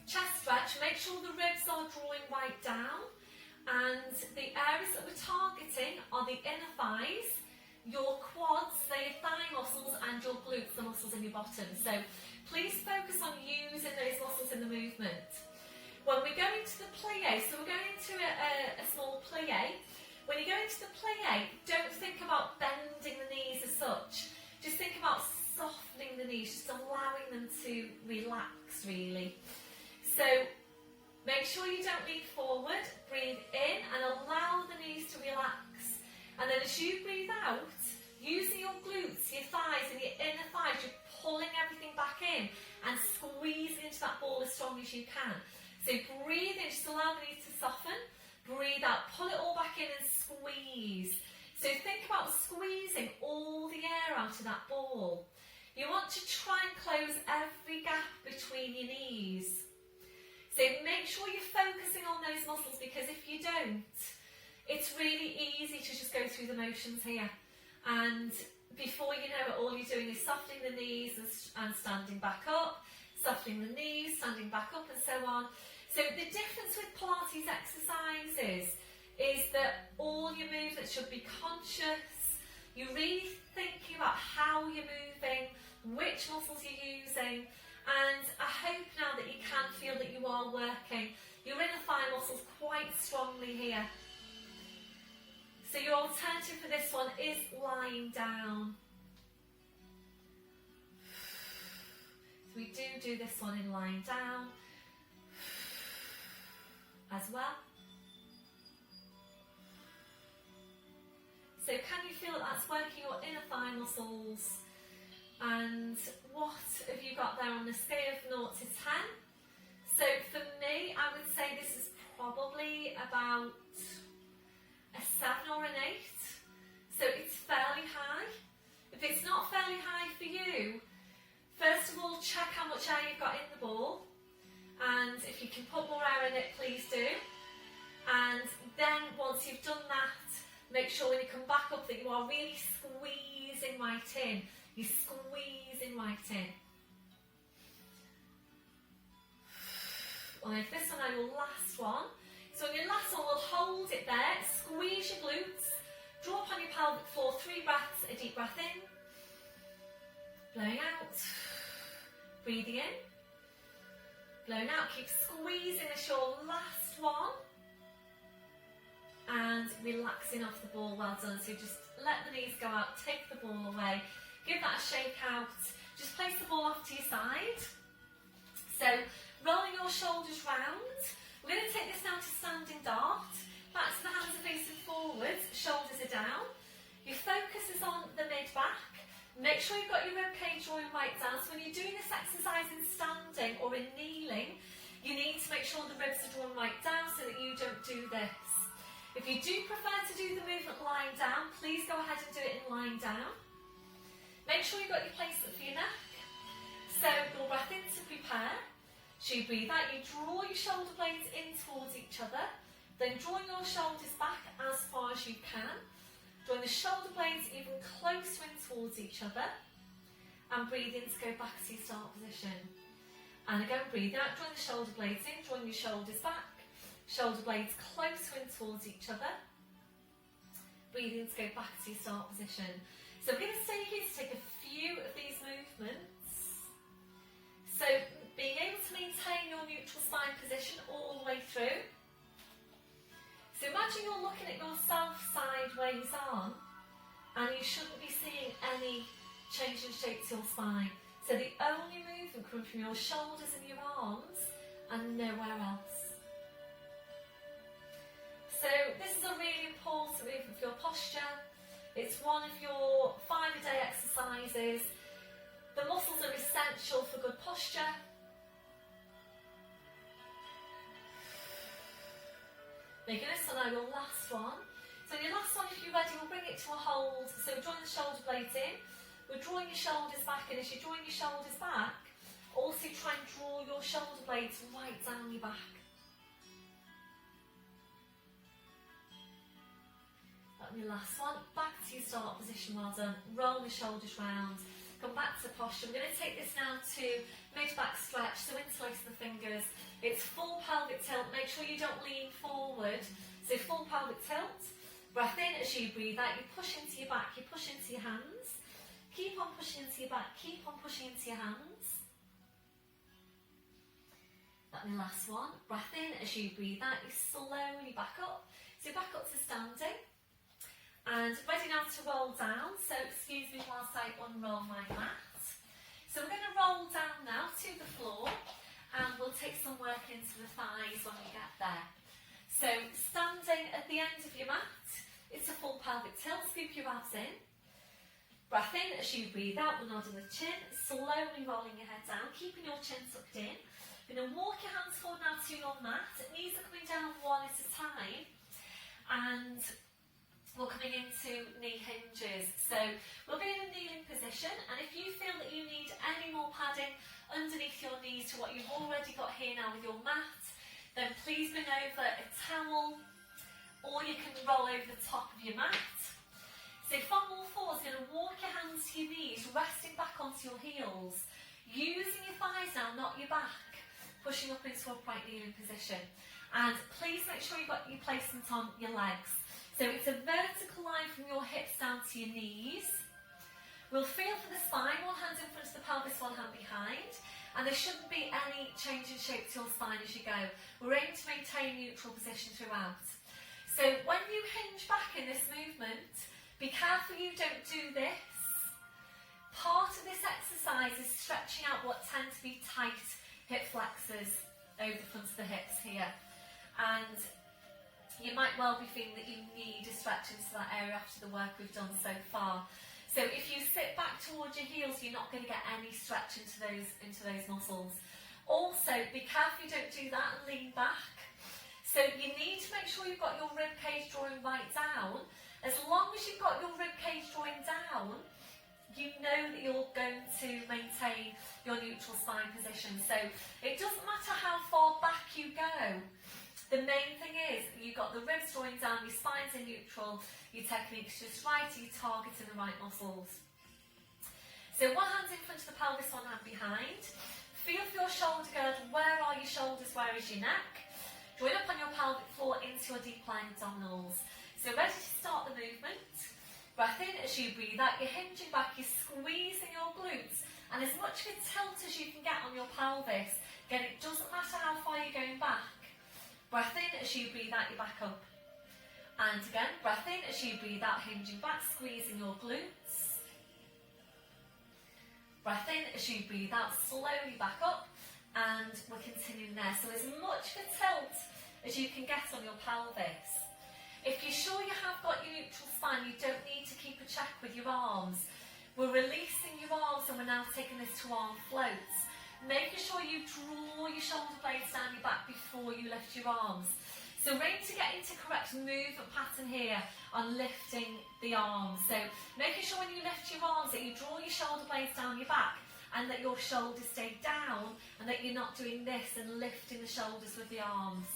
chest stretch, make sure the ribs are drawing right down, and the areas that we're targeting are the inner thighs, your quads, they're thigh muscles, and your glutes, the muscles in your bottom. So please focus on using those muscles in the movement. When we go into the plie, so we're going into a small plie. When you go into the plie, don't think about bending the knees as such. Just think about softening the knees, just allowing them to relax, really. So make sure you don't lean forward, breathe in and allow the knees to relax. And then as you breathe out, using your glutes, your thighs and your inner thighs, you're pulling everything back in and squeezing into that ball as strong as you can. So breathe in, just allow the knees to soften. Breathe out, pull it all back in and squeeze. So think about squeezing all the air out of that ball. You want to try and close every gap between your knees. So make sure you're focusing on those muscles, because if you don't, it's really easy to just go through the motions here. And before you know it, all you're doing is softening the knees and standing back up, softening the knees, standing back up, and so on. So the difference with Pilates exercises is that all your movements should be conscious. You're really thinking about how you're moving, which muscles you're using, and I hope now that you can feel that you are working your inner thigh muscles quite strongly here. So your alternative for this one is lying down. So we do this one in lying down as well. So can you feel that that's working your inner thigh muscles? And what have you got there on the scale of 0 to 10? So for me, I would say this is probably about a 7 or an 8. So it's fairly high. If it's not fairly high for you, first of all, check how much air you've got in the ball. And if you can put more air in it, please do. And then once you've done that, make sure when you come back up that you are really squeezing right in. You're squeezing right in. Well, if this one I will last one. So on your last one, we'll hold it there. Squeeze your glutes. Draw up on your pelvic floor. 3 breaths. A deep breath in. Blowing out. Breathing in. Blowing out. Keep squeezing as your last one. And relaxing off the ball. Well done. So just let the knees go out. Take the ball away. Give that a shake out. Just place the ball off to your side. So rolling your shoulders round. We're going to take this now to standing dart. Back to the hands are facing forwards. Shoulders are down. Your focus is on the mid-back. Make sure you've got your ribcage drawing right down. So when you're doing this exercise in standing, standing or in kneeling, you need to make sure the ribs are drawn right down so that you don't do this. If you do prefer to do the movement lying down, please go ahead and do it in lying down. Make sure you've got your placement for your neck. So your breath in to prepare. So you breathe out, you draw your shoulder blades in towards each other, then drawing your shoulders back as far as you can. Drawing the shoulder blades even closer in towards each other. And breathe in to go back to your start position. And again, breathe out, drawing the shoulder blades in, drawing your shoulders back. Shoulder blades closer in towards each other. Breathe in to go back to your start position. So we're going to stay here to take a few of these movements. So being able to maintain your neutral spine position all the way through. So imagine you're looking at yourself sideways on, and you shouldn't be seeing any change in shape to your spine. So the only movement coming from your shoulders and your arms and nowhere else. So this is a really important movement for your posture. It's one of your 5-a-day exercises. The muscles are essential for good posture. Making this one now your last one. So your last one, if you're ready, we'll bring it to a hold. So we're drawing the shoulder blades in. We're drawing your shoulders back, and as you're drawing your shoulders back, also try and draw your shoulder blades right down your back. That'll be your last one. Back to your start position, well done. Roll the shoulders round. Come back to posture. We're going to take this now to mid-back stretch, so interlace the fingers. It's full pelvic tilt. Make sure you don't lean forward. So full pelvic tilt. Breath in as you breathe out. You push into your back, you push into your hands. Keep on pushing into your back, keep on pushing into your hands. That'll be the last one. Breath in as you breathe out. You slowly back up. So back up to standing. And ready now to roll down, so excuse me whilst I unroll my mat. So we're going to roll down now to the floor, and we'll take some work into the thighs when we get there. So standing at the end of your mat, it's a full pelvic tilt, scoop your abs in. Breath in as you breathe out, we're nodding the chin, slowly rolling your head down, keeping your chin tucked in. You're going to walk your hands forward now to your mat, knees are coming down one at a time, and we're coming into knee hinges. So we'll be in a kneeling position, and if you feel that you need any more padding underneath your knees to what you've already got here now with your mat, then please bring over a towel, or you can roll over the top of your mat. So from all fours, you're going to walk your hands to your knees, resting back onto your heels, using your thighs now, not your back, pushing up into upright kneeling position. And please make sure you've got your placement on your legs. So it's a vertical line from your hips down to your knees. We'll feel for the spine, one hand in front of the pelvis, one hand behind. And there shouldn't be any change in shape to your spine as you go. We're aiming to maintain neutral position throughout. So when you hinge back in this movement, be careful you don't do this. Part of this exercise is stretching out what tend to be tight hip flexors over the front of the hips here. And you might well be feeling that you need a stretch into that area after the work we've done so far. So if you sit back towards your heels, you're not going to get any stretch into those muscles. Also, be careful you don't do that and lean back. So you need to make sure you've got your rib cage drawing right down. As long as you've got your rib cage drawing down, you know that you're going to maintain your neutral spine position. So it doesn't matter how far back you go. The main thing is you've got the ribs drawing down, your spine's in neutral, your technique's just right, you're targeting the right muscles. So one hand's in front of the pelvis, one hand behind. Feel for your shoulder girdle. Where are your shoulders? Where is your neck? Join up on your pelvic floor into your deep lying abdominals. So ready to start the movement. Breath in as you breathe out. You're hinging back, you're squeezing your glutes. And as much of a tilt as you can get on your pelvis. Again, it doesn't matter how far you're going back. Breath in as you breathe out, you back up. And again, breath in as you breathe out, hinging back, squeezing your glutes. Breath in as you breathe out, slowly back up. And we're continuing there. So as much of a tilt as you can get on your pelvis. If you're sure you have got your neutral spine, you don't need to keep a check with your arms. We're releasing your arms and we're now taking this to arm floats. making sure you draw your shoulder blades down your back before you lift your arms. So we're aiming to get into correct movement pattern here on lifting the arms. So making sure when you lift your arms that you draw your shoulder blades down your back and that your shoulders stay down and that you're not doing this and lifting the shoulders with the arms.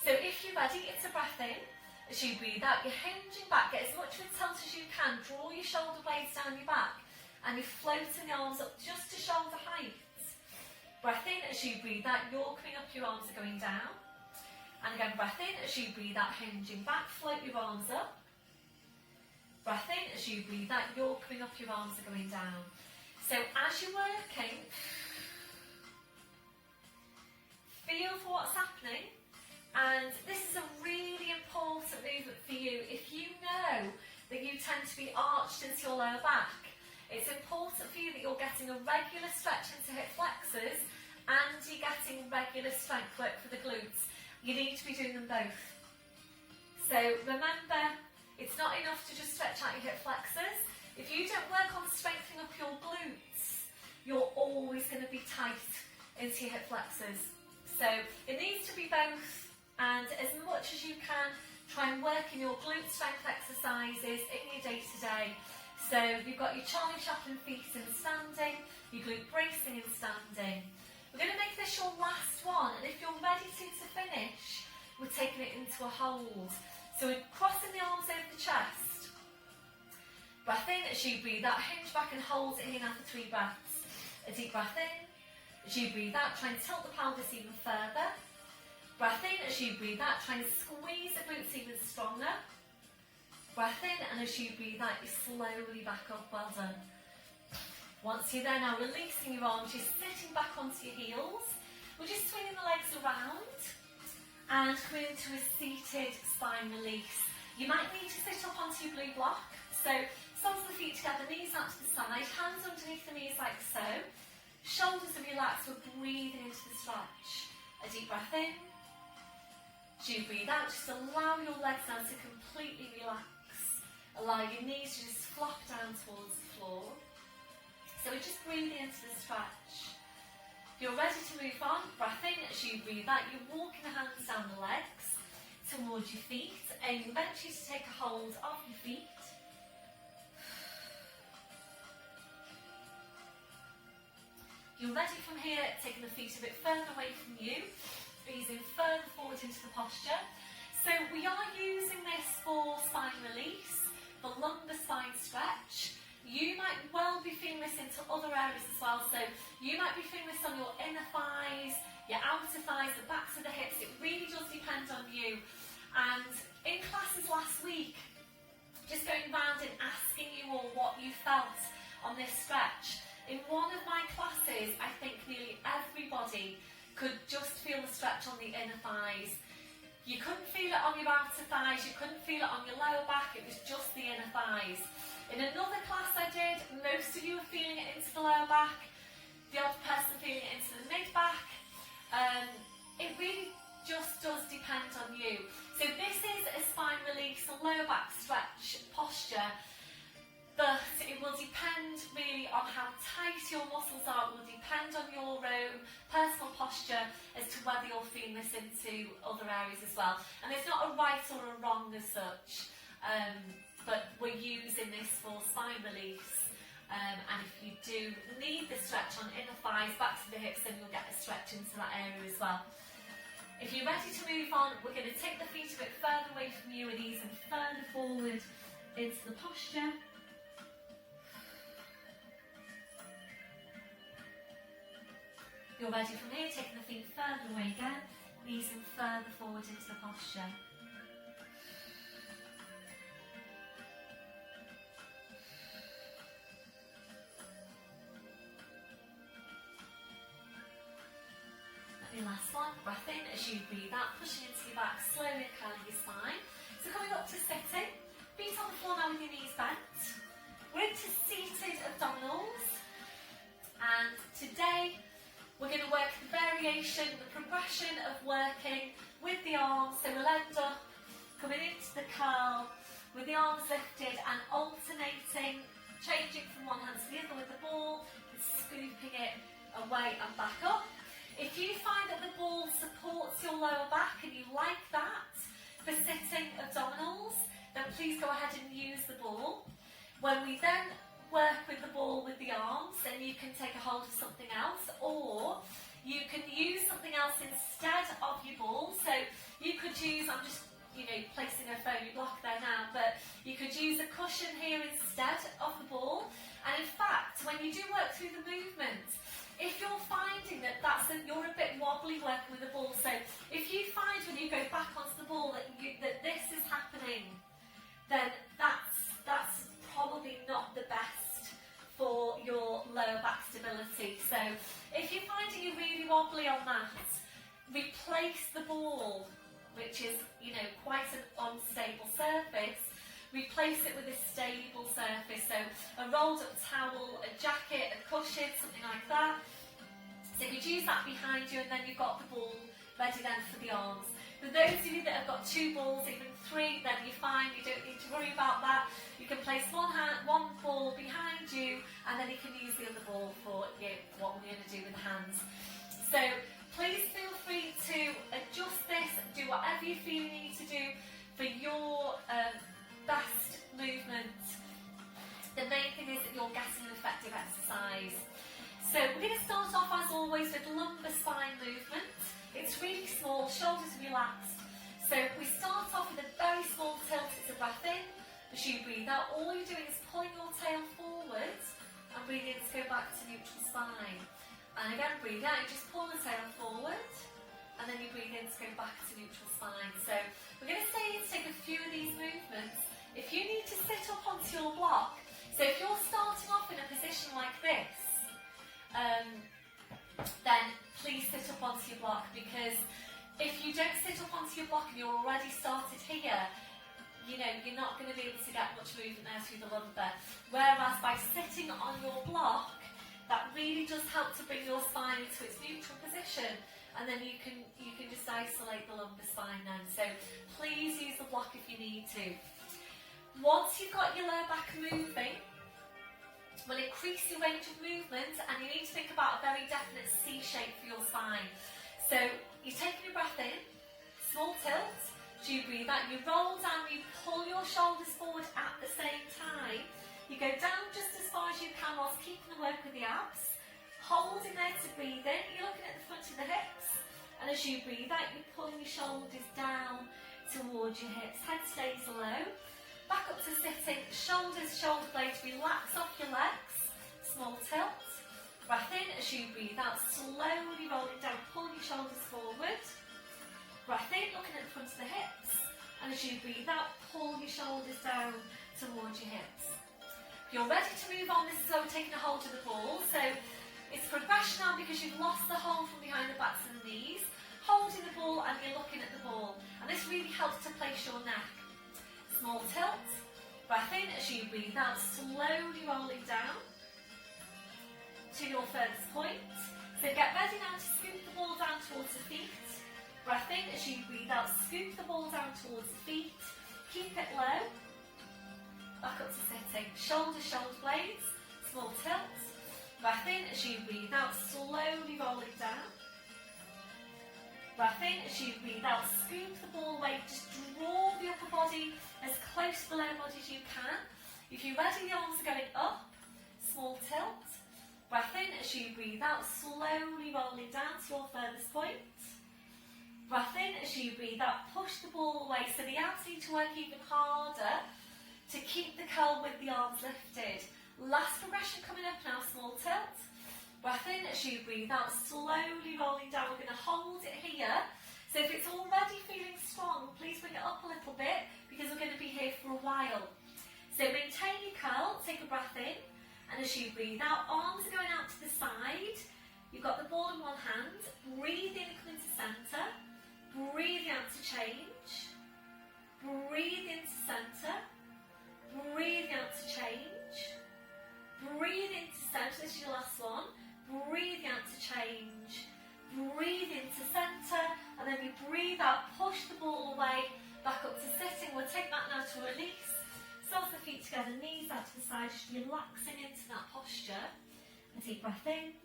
So if you're ready, it's a breath in. As you breathe out, you're hinging back, get as much of a tilt as you can, draw your shoulder blades down your back and you're floating the arms up just to shoulder height. Breath in, as you breathe out, you're coming up, your arms are going down. And again, breath in, as you breathe out, hinging back, float your arms up. Breath in, as you breathe out, you're coming up, your arms are going down. So as you're working, feel for what's happening. And this is a really important movement for you. If you know that you tend to be arched into your lower back, it's important for you that you're getting a regular stretch into hip flexors and you're getting regular strength work for the glutes. You need to be doing them both. So remember, it's not enough to just stretch out your hip flexors. If you don't work on strengthening up your glutes, you're always going to be tight into your hip flexors. So it needs to be both. And as much as you can, try and work in your glute strength exercises in your day-to-day. So you've got your Charlie Chaplin feet in standing, your glute bracing in standing. We're going to make this your last one, and if you're ready to finish, we're taking it into a hold. So we're crossing the arms over the chest. Breath in, as you breathe out, hinge back and hold it in now for 3 breaths. A deep breath in. As you breathe out, try and tilt the pelvis even further. Breath in, as you breathe out, try and squeeze the glutes even stronger. Breath in, and as you breathe out, you slowly back up, well done. Once you're there now, releasing your arms, you're sitting back onto your heels. We're just swinging the legs around and coming into a seated spine release. You might need to sit up onto your blue block. So, soles of the feet together, knees out to the side, hands underneath the knees like so. Shoulders are relaxed, we're breathing into the stretch. A deep breath in. As you breathe out, just allow your legs now to completely relax. Allow your knees to just flop down towards the floor. So we're just breathing into the stretch. If you're ready to move on, breath in. As you breathe out, you're walking the hands down the legs towards your feet. And you eventually to take a hold of your feet. You're ready from here, taking the feet a bit further away from you. Easing further forward into the posture. So we are using this for spine release, for lumbar spine stretch. You might well be feeling this into other areas as well. So you might be feeling this on your inner thighs, your outer thighs, the backs of the hips. It really does depend on you. And in classes last week, just going round and asking you all what you felt on this stretch. In one of my classes, I think nearly everybody could just feel the stretch on the inner thighs. You couldn't feel it on your outer thighs, you couldn't feel it on your lower back, it was just the inner thighs. In another class I did, most of you were feeling it into the lower back, the odd person feeling it into the mid-back. It really just does depend on you. So this is a spine release, a lower back stretch posture, but it will depend really on how tight your muscles are. It will depend on your own personal posture as to whether you're feeling this into other areas as well. And there's not a right or a wrong as such, but we're using this for spine release. And if you do need the stretch on inner thighs, back to the hips, then you'll get a stretch into that area as well. If you're ready to move on, we're going to take the feet a bit further away from you and ease them further forward into the posture. You're ready from here, taking the feet further away again, easing further forward into the posture. And your last one, breath in as you breathe out, pushing into your back, slowly curling your spine. So coming up to sitting, feet on the floor now with your knees bent. We're into seated abdominals, and today we're going to work the variation, the progression of working with the arms. So we'll end up coming into the curl with the arms lifted and alternating, changing from one hand to the other with the ball and scooping it away and back up. If you find that the ball supports your lower back and you like that for sitting abdominals, then please go ahead and use the ball. When we then work with the ball with the arms, then you can take a hold of something else, or you can use something else instead of your ball. So you could use, I'm just placing a foamy block there now, but you could use a cushion here instead of the ball. And in fact, when you do work through the movement, if you're finding that you're a bit wobbly working with the ball, so if you find when you go back onto the ball that this is happening, then that's probably not the best for your lower back stability. So if you're finding you're really wobbly on that, replace the ball, which is quite an unstable surface. Replace it with a stable surface, so a rolled up towel, a jacket, a cushion, something like that. So you could use that behind you, and then you've got the ball ready then for the arms. For those of you that have got 2 balls, even 3, then you're fine, you don't need to worry about that. You can place one ball behind you, and then you can use the other ball for what we're going to do with the hands. So please feel free to adjust this, do whatever you feel you need to do for your best movement. The main thing is that you're getting an effective exercise. So we're going to start off as always with lumbar spine movement. It's really small, shoulders relaxed. So we start off with a very small tilt. It's a breath in. As you breathe out, all you're doing is pulling your tail forward and breathe in to go back to neutral spine. And again, breathe out, you just pull the tail forward, and then you breathe in to go back to neutral spine. So we're going to stay here to take a few of these movements. If you need to sit up onto your block, so if you're starting off in a position like this, then please sit up onto your block, because if you don't sit up onto your block and you're already started here, you're not going to be able to get much movement there through the lumbar. Whereas by sitting on your block, that really does help to bring your spine into its neutral position, and then you can just isolate the lumbar spine then. So please use the block if you need to. Once you've got your lower back moving, will increase your range of movement, and you need to think about a very definite C shape for your spine. So you're taking a breath in, small tilt, so you breathe out, you roll down, you pull your shoulders forward at the same time. You go down just as far as you can whilst keeping the work with the abs, holding there to breathe in, you're looking at the front of the hips, and as you breathe out, you're pulling your shoulders down towards your hips, head stays low. Back up to sitting, shoulders, shoulder blades, relax off your legs, small tilt. Breath in, as you breathe out, slowly rolling down, pull your shoulders forward. Breath in, looking at the front of the hips, and as you breathe out, pull your shoulders down towards your hips. If you're ready to move on, this is where we're taking a hold of the ball. So it's progression now because you've lost the hold from behind the backs and the knees, holding the ball and you're looking at the ball. And this really helps to place your neck. Small tilt, breath in, as you breathe out, slowly rolling down to your furthest point. So get ready now to scoop the ball down towards the feet. Breath in, as you breathe out, scoop the ball down towards the feet. Keep it low. Back up to sitting. Shoulders, shoulder blades, small tilt. Breath in, as you breathe out, slowly rolling down. Breath in, as you breathe out, scoop the ball away, just draw the upper body as close to the lower body as you can. If you're ready, the arms are going up, small tilt. Breath in, as you breathe out, slowly rolling down to your furthest point. Breath in, as you breathe out, push the ball away, so the abs need to work even harder to keep the curl with the arms lifted. Last progression coming up now, small tilt. Breath in, as you breathe out, slowly rolling down. We're going to hold it here. So if it's already feeling strong, please bring it up a little bit, because we're going to be here for a while. So maintain your curl, take a breath in, and as you breathe out, arms are going out to the side. You've got the ball in one hand. Breathe in and come into centre. Breathe out to change. Breathe into centre. Breathe out to change. Breathe into centre. This is your last one. Breathe out to change. Breathe into centre, and then you breathe out, push the ball away, back up to sitting. We'll take that now to release. Soles the feet together, knees out to the side, just relaxing into that posture. A deep breath in,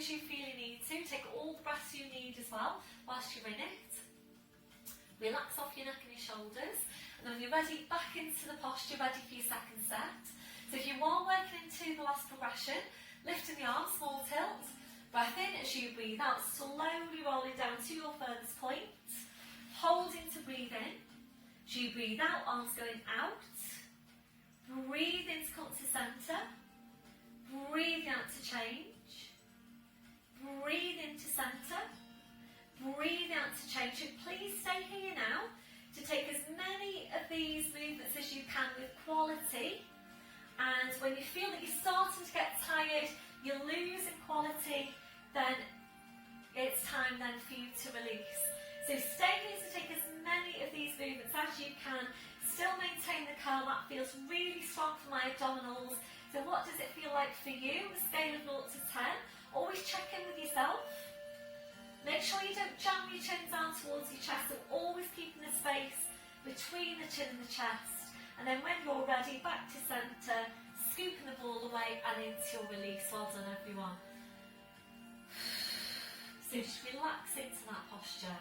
as you feel you need to. Take all the breaths you need as well whilst you're in it. Relax off your neck and your shoulders. And then when you're ready, back into the posture, ready for your second set. So if you are working into the last progression, lifting the arms, small tilt. Breath in as you breathe out, slowly rolling down to your furthest point. Holding to breathe in. As you breathe out, arms going out. Breathe in to come to centre. Breathe out to change. Breathe into centre. Breathe out to change. And please stay here now to take as many of these movements as you can with quality. And when you feel that you're starting to get tired, you're losing quality, then it's time then for you to release. So stay here to take as many of these movements as you can. Still maintain the curl. That feels really strong for my abdominals. So what does it feel like for you? A scale of 0 to 10. Always check in with yourself. Make sure you don't jam your chin down towards your chest. So always keeping the space between the chin and the chest. And then when you're ready, back to centre, scooping the ball away and into your release. Well done, everyone. So just relax into that posture.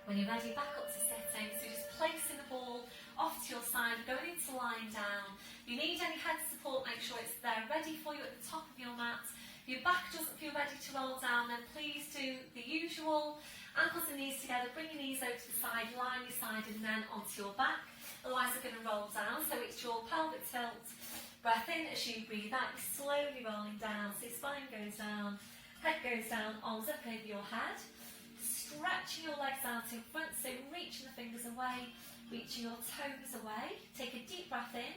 When you're ready, back up to sitting. So just placing the ball off to your side, going into lying down. If you need any head support, make sure it's there ready for you at the top of your mat. If your back doesn't feel ready to roll down, then please do the usual. Ankles and knees together, bring your knees over to the side, line your side and then onto your back. Otherwise they're going to roll down, so it's your pelvic tilt. Breath in as you breathe out, slowly rolling down. So spine goes down, head goes down, arms up over your head. Stretching your legs out in front, so reaching the fingers away, reaching your toes away. Take a deep breath in.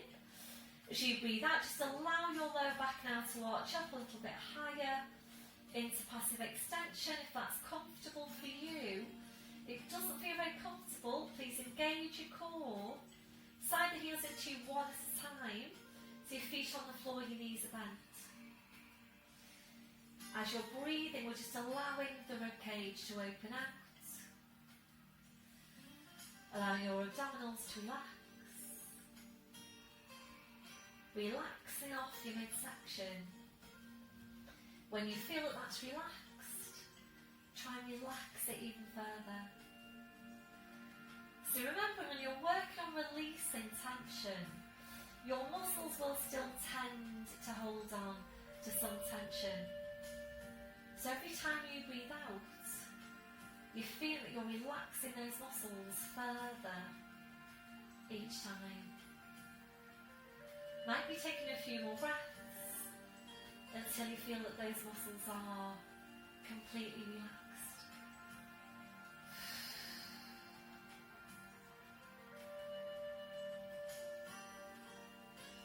As you breathe out, just allow your lower back now to arch up a little bit higher into passive extension if that's comfortable for you. If it doesn't feel very comfortable, please engage your core. Slide the heels into you one at a time. So your feet on the floor, your knees are bent. As you're breathing, we're just allowing the ribcage to open out. Allowing your abdominals to relax. Relaxing off your midsection. When you feel that that's relaxed, try and relax it even further. So remember, when you're working on releasing tension, your muscles will still tend to hold on to some tension. So every time you breathe out, you feel that you're relaxing those muscles further each time. Might be taking a few more breaths until you feel that those muscles are completely relaxed.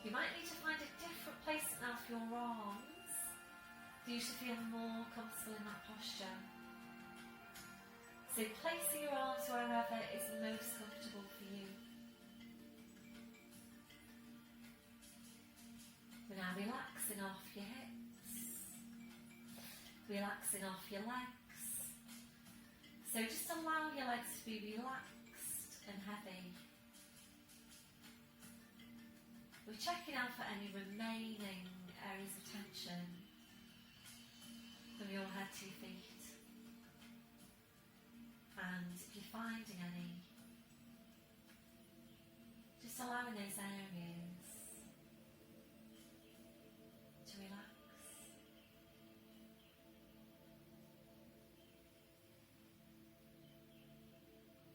You might need to find a different place now for your arms. You should feel more comfortable in that posture. So placing your arms wherever is most comfortable for you. We're now relaxing off your hips, relaxing off your legs. So just allow your legs to be relaxed and heavy. We're checking out for any remaining areas of tension from your head to your feet. And if you're finding any, just allowing those areas to relax.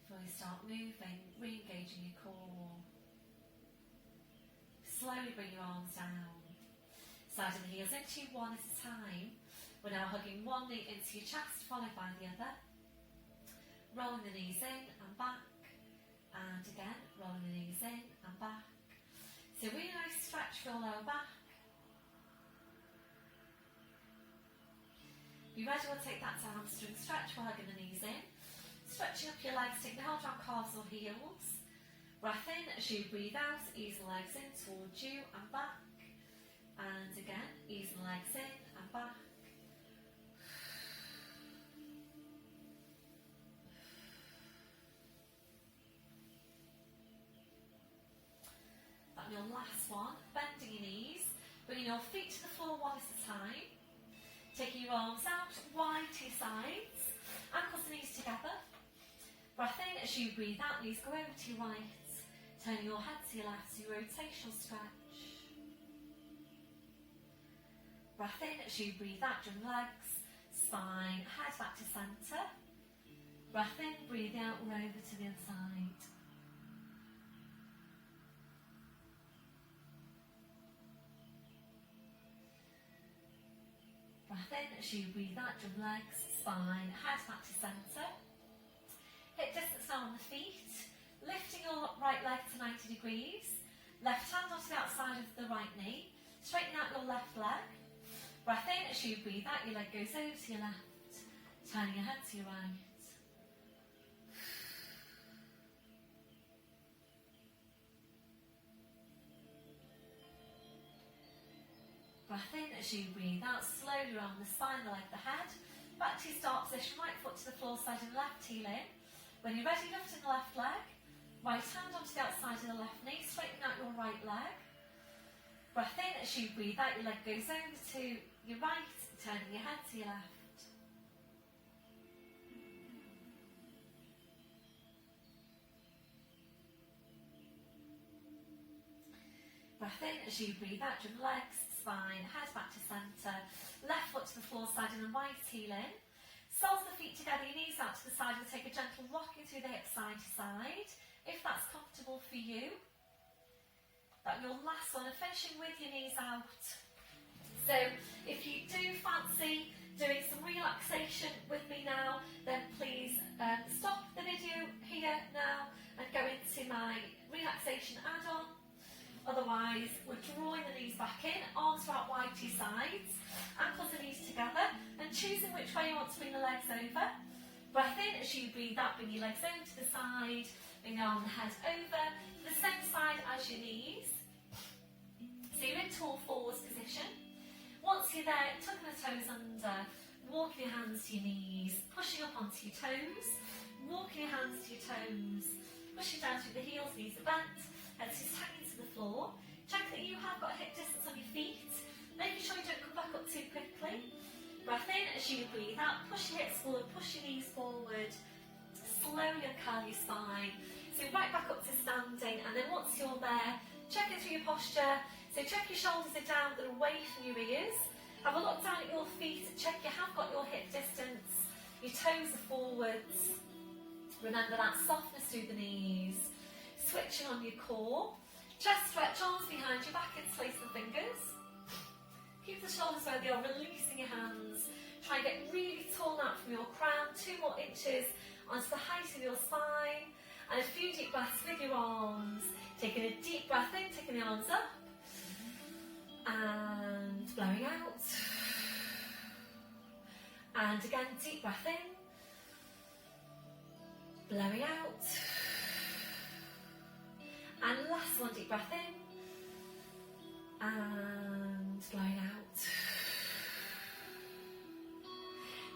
Before you start moving, re-engaging your core. Slowly bring your arms down. Sliding the heels into you one at a time. We're now hugging one knee into your chest, followed by the other. Rolling the knees in and back. And again, rolling the knees in and back. So really nice stretch for your lower back. If you're ready, we'll take that to hamstring stretch. We're hugging the knees in. Stretching up your legs, take the hold around calves or heels. Breath in as you breathe out, ease the legs in towards you and back. And again, ease the legs in and back. your last one, bending your knees, bringing your feet to the floor one at a time, taking your arms out wide to your sides, ankles and knees together. Breath in as you breathe out, knees go over to your right, turn your head to your left, so your rotational stretch. Breath in as you breathe out, your legs, spine, head back to centre. Breath in, breathe out, roll over to the other side. Breath in as you breathe out, your legs, spine, head back to centre. Hip distance now on the feet, lifting your right leg to 90 degrees, left hand onto the outside of the right knee, straighten out your left leg. Breath in as you breathe out, your leg goes over to your left, turning your head to your right. Breath in as you breathe out, slowly around the spine, the leg, the head. Back to your start position, right foot to the floor, side and left heel in. When you're ready, lift in the left leg. Right hand onto the outside of the left knee, straighten out your right leg. Breath in as you breathe out, your leg goes over to your right, turning your head to your left. Breath in as you breathe out, your legs, spine, head back to centre, left foot to the floor, side and the right heel in. Soles of the feet together, your knees out to the side, and take a gentle rocking through the hips side to side, if that's comfortable for you. That's your last one, and finishing with your knees out. So if you do fancy doing some relaxation with me now, then please stop the video here now and go into my relaxation add-on. Otherwise, we're drawing the knees back in, arms are out wide to your sides, ankles and knees together, and choosing which way you want to bring the legs over. Breath in as you breathe out, bring your legs over to the side, bring your arm and head over, the same side as your knees. So you're in tall forwards position. Once you're there, tucking the toes under, walking your hands to your knees, pushing up onto your toes, walking your hands to your toes, pushing down through the heels, knees are bent, head is hanging to the floor. Check that you have got hip distance on your feet, making sure you don't come back up too quickly. Breath in as you breathe out, push your hips forward, push your knees forward, slowly uncurl your spine. So right back up to standing, and then once you're there, check it through your posture. So check your shoulders are down, they're away from your ears. Have a look down at your feet, check you have got your hip distance, your toes are forwards. Remember that softness through the knees. Switching on your core. Chest stretch, arms behind your back, interlace the fingers. Keep the shoulders where they are, releasing your hands. Try and get really tall out from your crown, 2 more inches onto the height of your spine. And a few deep breaths with your arms. Taking a deep breath in, taking the arms up. And blowing out. And again, deep breath in. Blowing out. And last one, deep breath in. And blowing out.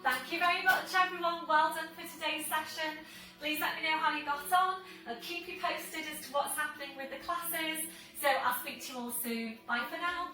Thank you very much everyone, well done for today's session. Please let me know how you got on. I'll keep you posted as to what's happening with the classes. So I'll speak to you all soon. Bye for now.